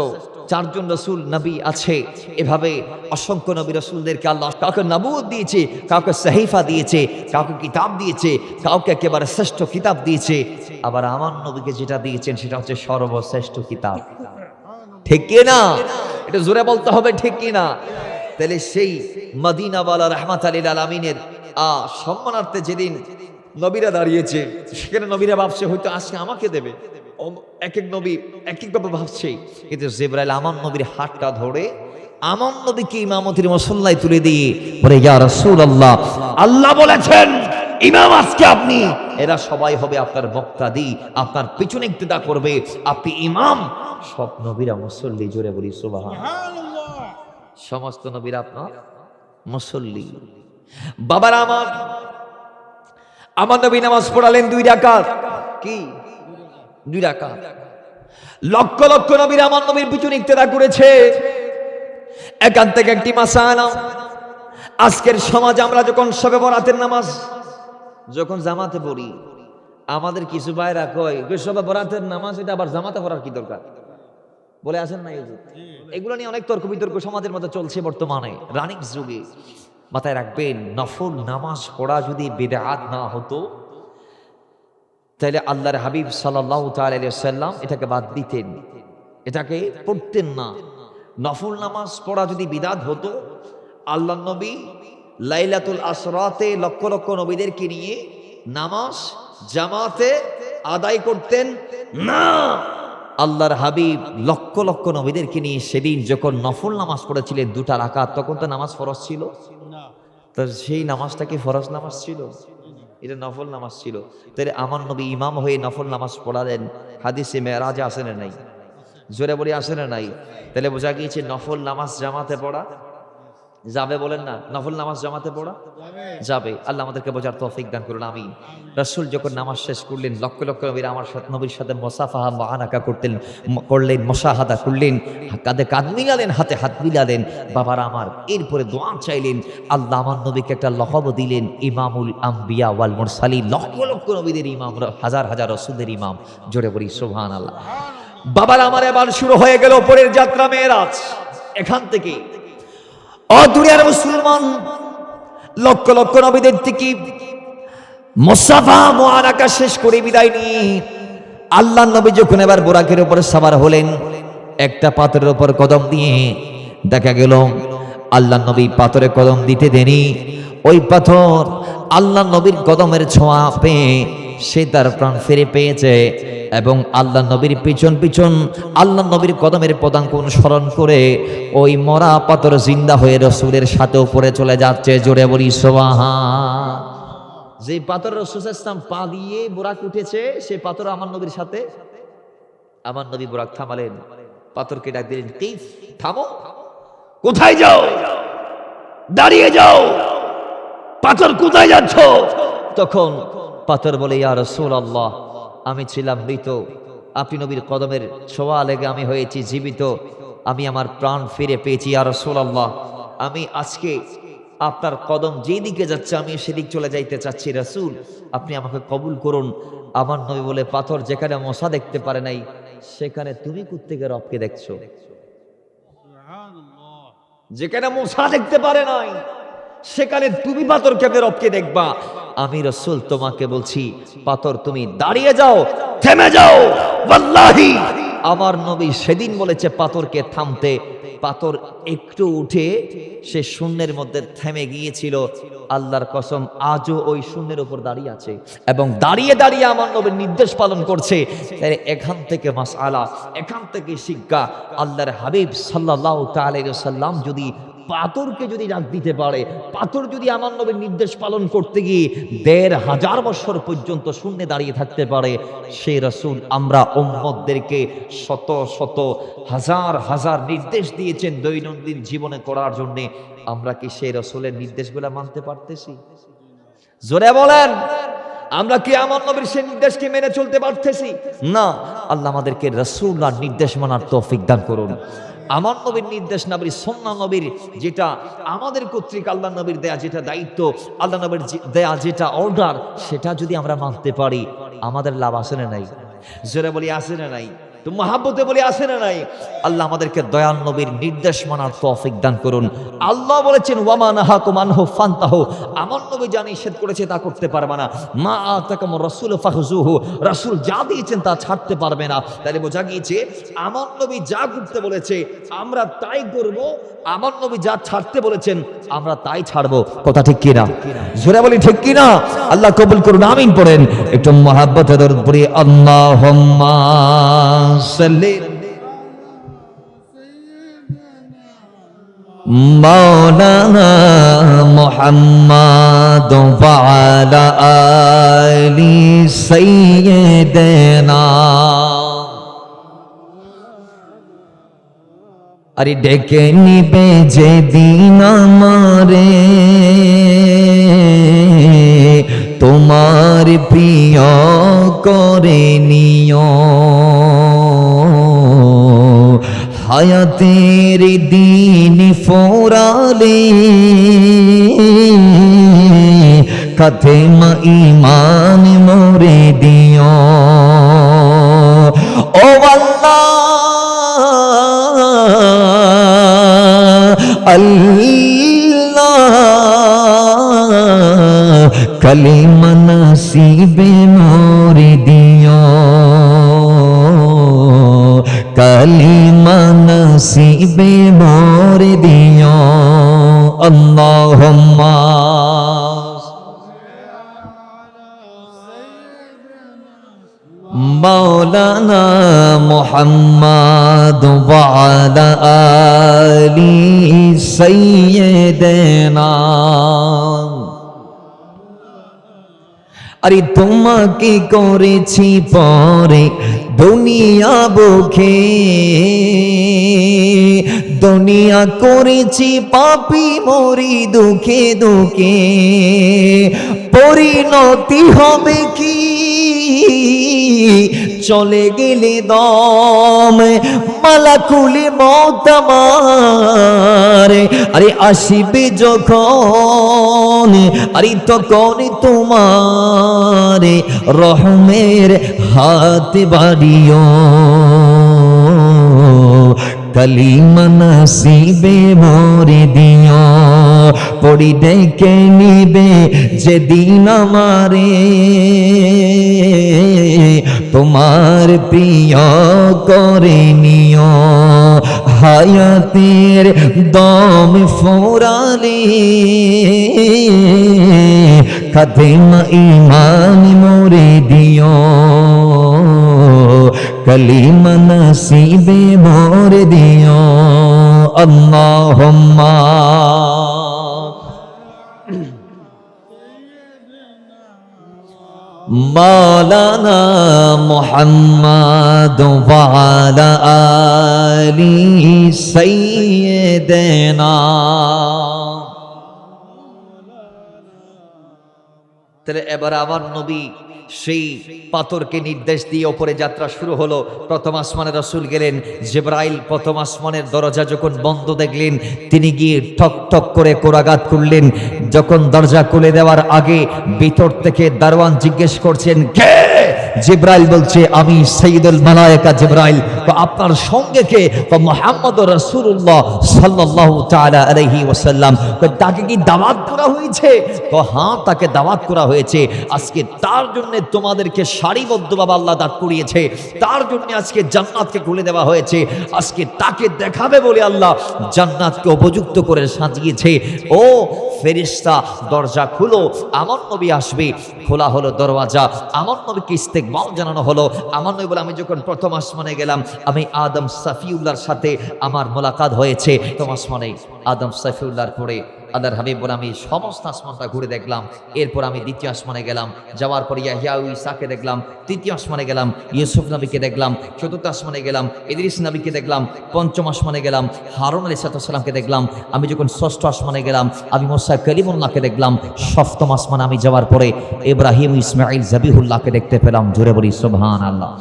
4 জন রাসূল নবী আছে। এভাবে অসংখ্য নবী রাসূলদেরকে আল্লাহ কাউকে নবুয়ত দিয়েছে, কাউকে সহিফা দিয়েছে, কাউকে কিতাব দিয়েছে, কাউকে একেবারে শ্রেষ্ঠ কিতাব দিয়েছে। আবার আমার নবীকে যেটা দিয়েছেন সেটা হচ্ছে সর্বশ্রেষ্ঠ কিতাব। ঠিক কি না? এটা জোরে বলতে হবে, ঠিক কি না? তাহলে সেই মদিনাওয়ালা রাহমাতাল লিল আলামিনের সম্মানার্থে যেদিন নবীরা দাঁড়িয়েছে, সেখানে নবীরা ভাবছে হয়তো আজকে আমাকে দেবে। এক এক নবী এক একভাবে ভাবছে, কিন্তু জিবরাইল আমার নবীর হাতটা ধরে আমার নবীকে ইমামতির মুসল্লায় তুলে দিয়ে বলে, ইয়া রাসূলুল্লাহ, আল্লাহ বলেছেন ইমাম আজকে আপনি, এরা সবাই হবে আপনার মুক্তাদি, আপনার পিছনে ইক্তেদা করবে, আপনি ইমাম। সব নবীরা মুসল্লি। জোরে বলি সুবহানাল্লাহ। সমস্ত নবীরা আপনার মুসল্লি। বাবারা আমার নবী নামাজ পড়ালেন 2 রাকাত। কি 2 রাকাত? লক্ষ লক্ষ নবীরা আমার নবীর পিছনে ইক্তেদা করেছে। এখান থেকে একটি মাসালা, আজকের সমাজ আমরা যখন শবে বরাতের নামাজ যখন জামাতে পড়ি, আমাদের কিছু ভাইরা কয় শবে বরাতের নামাজ এটা আবার জামাতে পড়ার কি দরকার বলে আসেন না। এগুলো নিয়ে অনেক তর্ক বিতর্ক সমাজের মধ্যে চলছে বর্তমানে, রানিং যুগে। মাথায় রাখবেন, নফল নামাজ পড়া যদি বিদআত না হতো তাহলে আল্লাহর হাবিব সাল্লাল্লাহু তাআলা আলাইহি ওয়াসাল্লাম এটাকে বাদ দিতেন, এটাকে পড়তেন না। নফল নামাজ পড়া যদি বিদআত হতো, আল্লাহর নবী লাইলাতুল আসরাতে লক্ষ লক্ষ নবীদেরকে নিয়ে নামাজ জামাতে আদায় করতেন না। আল্লাহর হাবিব লক্ষ লক্ষ নবীদেরকে নিয়ে সেদিন যখন নফল নামাজ পড়েছিলেন 2 রাকাত, তখন তো নামাজ ফরজ ছিল না। তো সেই নামাজটা কি ফরজ নামাজ ছিল? এটা নফল নামাজ ছিল। তাহলে আমার নবী ইমাম হয়ে নফল নামাজ পড়ালেন, হাদিসে মেরাজে আসে না নাই? জোরে বলি আসে না নাই? তাহলে বোঝা গিয়েছে নফল নামাজ জামাতে পড়া যাবে। বলেন না, নফল নামাজ জামাতে পড়া যাবে। আল্লাহ আমাদেরকে বোঝার তৌফিক দান করুন, আমিন। রাসূল যখন নামাজ শেষ করলেন, লক্ষ লক্ষ নবীরা আমার নবীর সাথে মুসাফাহা মুআনাকা করলেন, মুশাহাদা করলেন, কাঁধে কাঁধ মিলালেন, হাতে হাত মিলালেন। বাবারা আমার, এরপরে দোয়া চাইলেন। আল্লাহ আমার নবীকে একটা লকব দিলেন, ইমামুল আম্বিয়া ওয়াল মুরসালিন। লক্ষ লক্ষ নবীদের ইমাম, হাজার হাজার রাসূলদের ইমাম। জোরে বলি সুবহানাল্লাহ। বাবারা আমার, এবার শুরু হয়ে গেল পরের যাত্রা, মেরাজ। এখান থেকে দুনিয়ার মুসলমান লক্ষ লক্ষ নবীদের থেকে মুসাফা মুআনাকা শেষ করে বিদায় নিয়ে আল্লাহর নবী যখন এবার বুরাকের উপরে সওয়ার হলেন, একটা পাথরের উপর কদম দিয়ে দেখা গেল আল্লাহর নবী পাথরে কদম দিতে দেনি, ওই পাথর আল্লাহর নবীর কদমের ছোঁয়া পেয়ে সে তার প্রাণ ফিরে পেয়েছে। এবং আল্লাহ নবীর পিছন পিছন আল্লাহ নবীর কদমের পদাঙ্ক অনুসরণ করে ওই মরা পাথর জিন্দা হয়ে রাসূলের সাথে উপরে চলে যাচ্ছে। জোরে বলি সুবহান। যে পাথর রাসূল ইসলাম পা দিয়ে বুরাক উঠেছে, সেই পাথর আমার নবীর সাথে। আমার নবী বুরাক থামালেন, পাথরকে ডাক দিলেন, কাইফ, থামো। কোথায় যাও? দাঁড়িয়ে যাও। পাথর, কোথায় যাচ্ছ? তখন পাথর বলে, ইয়া রাসূলুল্লাহ, আমি ছিলাম মৃত, আপনি নবীর কদমের ছোঁয়া লেগে আমি হয়েছি জীবিত, আমি আমার প্রাণ ফিরে পেয়েছি ইয়া রাসূলুল্লাহ। আমি আজকে আপনার কদম যেদিকে যাচ্ছে আমি সেদিক চলে যাইতে চাচ্ছি রাসূল, আপনি আমাকে কবুল করুন। আমার নবী বলে, পাথর, যেখানে মশা দেখতে পারে নাই সেখানে তুমি কোত্থেকে রবকে দেখছো? যেখানে মশা দেখতে পারে নাই সেখানে তুমি পাথর কেমনে রবকে দেখবা? আমি রাসূল তোমাকে বলছি, পাথর তুমি দাঁড়িয়ে যাও, থেমে যাও। ওয়াল্লাহি আমার নবী সেদিন বলেছে পাথরকে থামতে, পাথর একটু উঠে সে শূন্যের মধ্যে থেমে গিয়েছিল। আল্লাহর কসম, আজও ওই শূন্যের উপর দাঁড়িয়ে আছে এবং দাঁড়িয়ে দাঁড়িয়ে আমার নবীর নির্দেশ পালন করছে। তাই এখান থেকে মাসআলা, এখান থেকে শিক্ষা, আল্লাহর হাবিব সাল্লাল্লাহু তাআলা আলাইহি ওয়াসাল্লাম যদি পাথরকে যদি ডাক দিতে পারে, পাথর যদি আমার নবীর নির্দেশ পালন করতে গিয়ে ১৫০০ বছর পর্যন্ত শূন্যে দাঁড়িয়ে থাকতে পারে, সেই রাসূল আমরা উম্মতদেরকে শত শত হাজার হাজার নির্দেশ দিয়েছেন দৈনন্দিন জীবনে করার জন্য। আমরা কি সেই রাসূলের নির্দেশগুলো মানতে পারতেছি? জোরে বলেন, আমরা কি আমার নবীর সেই নির্দেশকে মেনে চলতে পারতেছি? না। আল্লাহ আমাদেরকে রাসূলুল্লাহর নির্দেশ মানার তৌফিক দান করুন। আমার নবীর নির্দেশ, নবীর সুন্নাহ, নবীর যেটা আমাদের কর্তৃক আল্লাহ নবীর দেয়া যেটা দায়িত্ব, আল্লাহ নবীর দেয়া যেটা অর্ডার, সেটা যদি আমরা মানতে পারি আমাদের লাভ আছে না নাই? জোরে বলি, আছে না নাই? তো মহাব্বতে বলি, আছে না নাই? আল্লাহ আমাদেরকে দয়াল নবীর নির্দেশ মানার তৌফিক দান করুন। আল্লাহ বলেছেন, ওয়ামা নাহাকুম আনহু ফান্তাহু, আমার নবী যা নিষেধ করেছে তা করতে পারবে না। মা আতাকামুর রাসূল ফাখুযুহু, রাসূল যা দিয়েছেন তা ছাড়তে পারবে না। তাহলে বোঝা গিয়েছে আমার নবী যা করতে বলেছে আমরা তাই করব, আমার নবী যা ছাড়তে বলেছেন আমরা তাই ছাড়বো। কথা ঠিক কিনা? জোরে বলি ঠিক কিনা? আল্লাহ কবুল করুন, আমিন পড়েন। একটু মহাব্বতে দরুদ পড়ি, আল্লাহুম্মা সাল্লি মাওলানা মুহাম্মাদ ওয়া আলা আলি সাইয়্যিদিনা। আরে ডেকে নিবে যেদিন আমারে তোমার প্রিয় করে নিও, হায়াতের দিন ফোরালে খাতেমা ঈমান মোরে দিও। ও আল্লাহ, আল্লাহ, কালিমা নসিবে মোরে দিও, কালিমা নসিবে মোরে দিও। আল্লাহুম্মা মাওলানা মুহাম্মাদ ওয়া আলা আলি সাইয়্যিদিনা। আরে তোমাকে করেছি পরে দুনিয়া বুকে, দুনিয়া করেছি পাপী মরি দুঃখে দুঃখে, পরিণতি হবে কি চলে গেলে দম, মালাকুল মওত আমার আরে আসিবে যখন, আরে তখন তোমার রহমের হাত বাড়িও, কালিমা নসিবে মোরে দিও। পড়ি ডেকে নিবে যেদিন আমারে তোমার প্রিয় করে নিও, হায়াতের দম ফোরালে খাতেমা ঈমান মোরে দিও, কালিমা নসিবে মোরে দিও। আল্লাহুম্মা মাওলানা মুহাম্মদ ওয়া আলা আলি সাইয়্যিদিনা। তাহলে এবার আমার নবী সেই পাথরকে নির্দেশ দিয়ে ওপরে যাত্রা শুরু হলো। প্রথম আসমানে রাসূল গেলেন। জিবরাইল প্রথম আসমানের দরজা যখন বন্ধ দেখলেন, তিনি গিয়ে ঠক ঠক করে কোরাঘাত করলেন। যখন দরজা খুলে দেওয়ার আগে ভিতর থেকে দারওয়ান জিজ্ঞেস করছেন, কে? জিবরাইল বলছে, আমি সাইয়্যিদুল মালায়েকা জিবরাইল। তো আপনার সঙ্গে কে? তো মুহাম্মদুর রাসূলুল্লাহ সাল্লাল্লাহু তাআলা আলাইহি ওয়াসাল্লাম। তো তাকে কি দাওয়াত করা হয়েছে? তো হ্যাঁ, তাকে দাওয়াত করা হয়েছে। আজকে তার জন্য তোমাদেরকে সারিবদ্ধভাবে আল্লাহ দাঁড় করিয়েছে, তার জন্য আজকে জান্নাতকে খুলে দেওয়া হয়েছে। আজকে তাকে দেখাবে বলে আল্লাহ জান্নাতকে উপযুক্ত করে সাজিয়েছে। ও ফেরেশতা, দরজা খুলো, আমার নবী আসবে। খোলা হলো দরওয়াজা, আমার নবীকে ইস্তেকবাল জানানো হলো। আমার নবী বলে, আমি যখন প্রথম আসমানে গেলাম, আমি আদম সাফিউল্লাহর সাথে আমার মোলাকাত হয়েছে। প্রথম আসমানে আদম সাফিউল্লাহর পরে আল্লাহর হাবিব বলে, আমি সমস্ত আসমানটা ঘুরে দেখলাম। এরপর আমি দ্বিতীয় আসমানে গেলাম, যাওয়ার পর ইয়াহইয়া ও ঈসাকে দেখলাম। তৃতীয় আসমানে গেলাম, ইউসুফ নবীকে দেখলাম। চতুর্থ আসমানে গেলাম, ইদ্রিস নবীকে দেখলাম। পঞ্চম আসমানে গেলাম, হারুন আলাইহিস সালামকে দেখলাম। আমি যখন ষষ্ঠ আসমানে গেলাম, আমি মুসা কালিমুল্লাহকে দেখলাম। সপ্তম আসমানে আমি যাওয়ার পরে ইব্রাহিম ইসমাঈল জাবিহুল্লাহকে দেখতে পেলাম। জোরে বলি সুবহানাল্লাহ।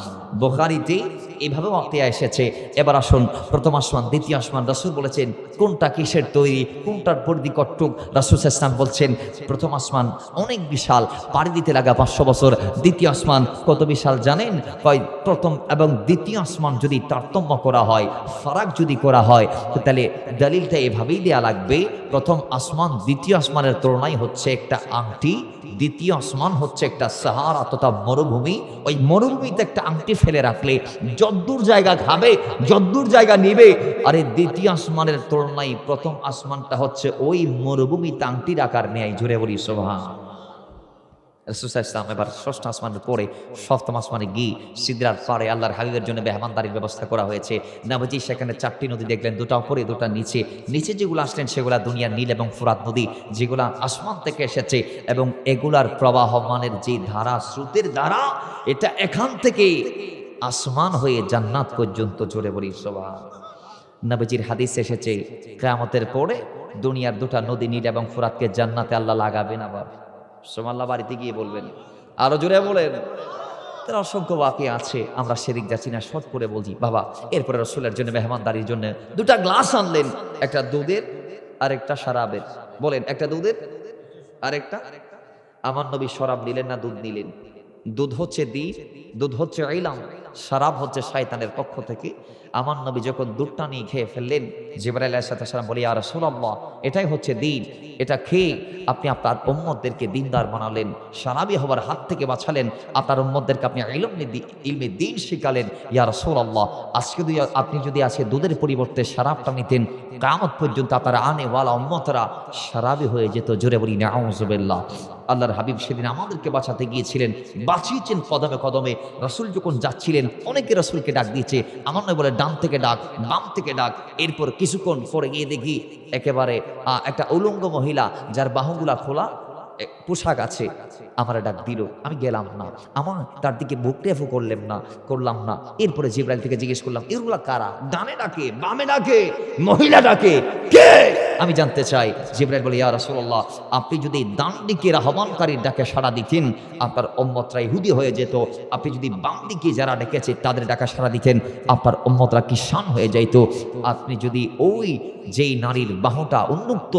বুখারীতে এইভাবে ওয়াকিয়া এসেছে। এবার আসুন, প্রথম আসমান, দ্বিতীয় আসমান। রাসূল বলেছেন কোনটা কিসের তৈরি, কোনটার পরিধি কতটুক? রাসূল সাল্লাল্লাহু আলাইহি ওয়াসাল্লাম বলছেন প্রথম আসমান অনেক বিশাল, পাড়ি দিতে লাগা 500 বছর। দ্বিতীয় আসমান কত বিশাল জানেন? কয় প্রথম এবং দ্বিতীয় আসমান যদি তারতম্য করা হয়, ফারাক যদি করা হয়, তাহলে দলিলটা এভাবেই দেয়া লাগবে, প্রথম আসমান দ্বিতীয় আসমানের তুলনায় হচ্ছে একটা আংটি, দ্বিতীয় আসমান হচ্ছে একটা সাহারা তথা মরুভূমি। ওই মরুভূমিতে একটা আংটি ফেলে রাখলে যদ্দূর জায়গা খাবে, যদ্দূর জায়গা নিবে। আরে দ্বিতীয় আসমানের তুলনায় প্রথম আসমানটা হচ্ছে ওই মরুভূমিতে আংটির আকার নেয়। জুড়ে বলি সুবহান। রাসূল সাল্লাল্লাহু আলাইহি ওয়াসাল্লাম এবার ষষ্ঠ আসমানের পরে সপ্তম আসমানে গিয়ে সিদরার পাড়ে আল্লাহর হাবিবের জন্য মেহমানদারির ব্যবস্থা করা হয়েছে। নবীজি সেখানে 4টি নদী দেখলেন, দুটা উপরে দুটা নিচে। নিচে যেগুলো আসলেন সেগুলা দুনিয়ার নীল এবং ফুরাত নদী, যেগুলা আসমান থেকে এসেছে, এবং এগুলার প্রবাহমানের যে ধারা, স্রোতের ধারা, এটা এখান থেকে আসমান হয়ে জান্নাত পর্যন্ত। জোরে বলি সুবহান। নবীজির হাদিস এসেছে কিয়ামতের পরে দুনিয়ার দুটা নদী নীল এবং ফুরাতকে জান্নাতে আল্লাহ লাগাবেন। আবার সুবহানাল্লাহ, বাড়িতে গিয়ে বলবেন, আরো জোরে বলেন। তার অসংখ্য বাকি আছে, আমরা সেদিক যাচ্ছি না, শর্ট করে বলছি বাবা। এরপরে রাসূলের জন্য মেহমানদারির জন্য দুটা গ্লাস আনলেন, একটা দুধের আর একটা শরাবের। বলেন, একটা দুধের আর একটা। আমার নবী শরাব নিলেন না দুধ নিলেন? দুধ হচ্ছে দ্বীপ, দুধ হচ্ছে ইলম, শরাব হচ্ছে শয়তানের পক্ষ থেকে। আমার নবী যখন দুধটা নিয়ে খেয়ে ফেললেন, জিবরাইল আলাইহিস সালাম বলে, ইয়া রাসূলুল্লাহ, এটাই হচ্ছে দ্বীন। এটা খেয়ে আপনি আপনার উম্মতদেরকে দ্বীনদার বানালেন, শরাবী হওয়ার হাত থেকে বাঁচালেন, আপনার উম্মতদেরকে আপনি ইলমে দ্বীন শিখালেন। ইয়া রাসূলুল্লাহ, আজকে আপনি যদি আজকে দুধের পরিবর্তে শরাবটা নিতেন, কিয়ামত পর্যন্ত আপনার আনেওয়ালা উম্মতরা শরাবী হয়ে যেত। জোরে বলি নাউযুবিল্লাহ। আল্লাহর হাবিব সেদিন আমাদেরকে বাঁচাতে গিয়েছিলেন, বাঁচিয়েছেন কদমে কদমে। রাসূল যখন যাচ্ছিলেন, অনেকে রাসূলকে ডাক দিয়েছে। আমার নবী বলে, ডান থেকে ডাক, বাম থেকে ডাক। এরপর কিছুক্ষণ পরে গিয়ে দেখি একেবারে একটা উলঙ্গ মহিলা, যার বাহুগুলা খোলা, পোশাক আছে, আমার ডাক দিল। আমি গেলাম না, আমার তার দিকে বুক টেফু করলাম না। এরপরে জিবরাইল থেকে জিজ্ঞেস করলাম, এগুলা কারা? ডানে ডাকে, বামে ডাকে, মহিলা ডাকে, কে? আমি জানতে চাই। জিবরাইল বলে, ইয়া রাসূলুল্লাহ, আপনি যদি ডান দিকের আহ্বানকারীর ডাকে সাড়া দিতেন, আপনার উম্মতরা ইহুদি হয়ে যেত। আপনি যদি বাম দিকে যারা ডেকেছে তাদের ডাকা সাড়া দিতেন, আপনার উম্মতরা কিষান হয়ে যাইত। আপনি যদি ওই যেই নারীর বাহুটা উন্মুক্ত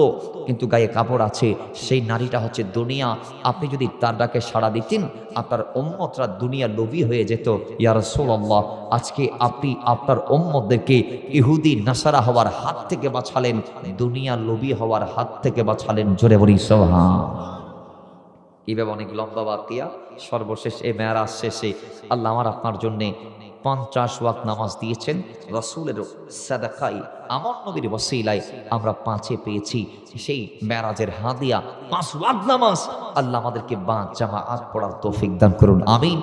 কিন্তু গায়ে কাপড় আছে, সেই নারীটা হচ্ছে দুনিয়া, আপনি যদি তার ডাকে সাড়া দিতেন, আপনার উম্মতরা দুনিয়া লোভী হয়ে যেত। ইয়া রাসূলুল্লাহ, আজকে আপনি আপনার উম্মতদেরকে ইহুদি নাসারা হওয়ার হাত থেকে বাঁচালেন, দুনিয়া লোভী হওয়ার হাত থেকে বাঁচালেন। জোরে বলি সুবহান। এইভাবে অনেক লম্বা বাকিয়া। সর্বশেষ এই মেরাজ শেষে আল্লাহ আমার আপনার জন্যে 50 ওয়াক্ত নামাজ দিয়েছেন। রাসূলের সাদাকাই, আমার নবীর ওসিলায় আমরা 5-এ পেয়েছি সেই মেরাজের হাদিয়া 5 ওয়াক্ত নামাজ। আল্লাহ আমাদেরকে 5 জামাআত পড়ার তৌফিক দান করুন, আমিন।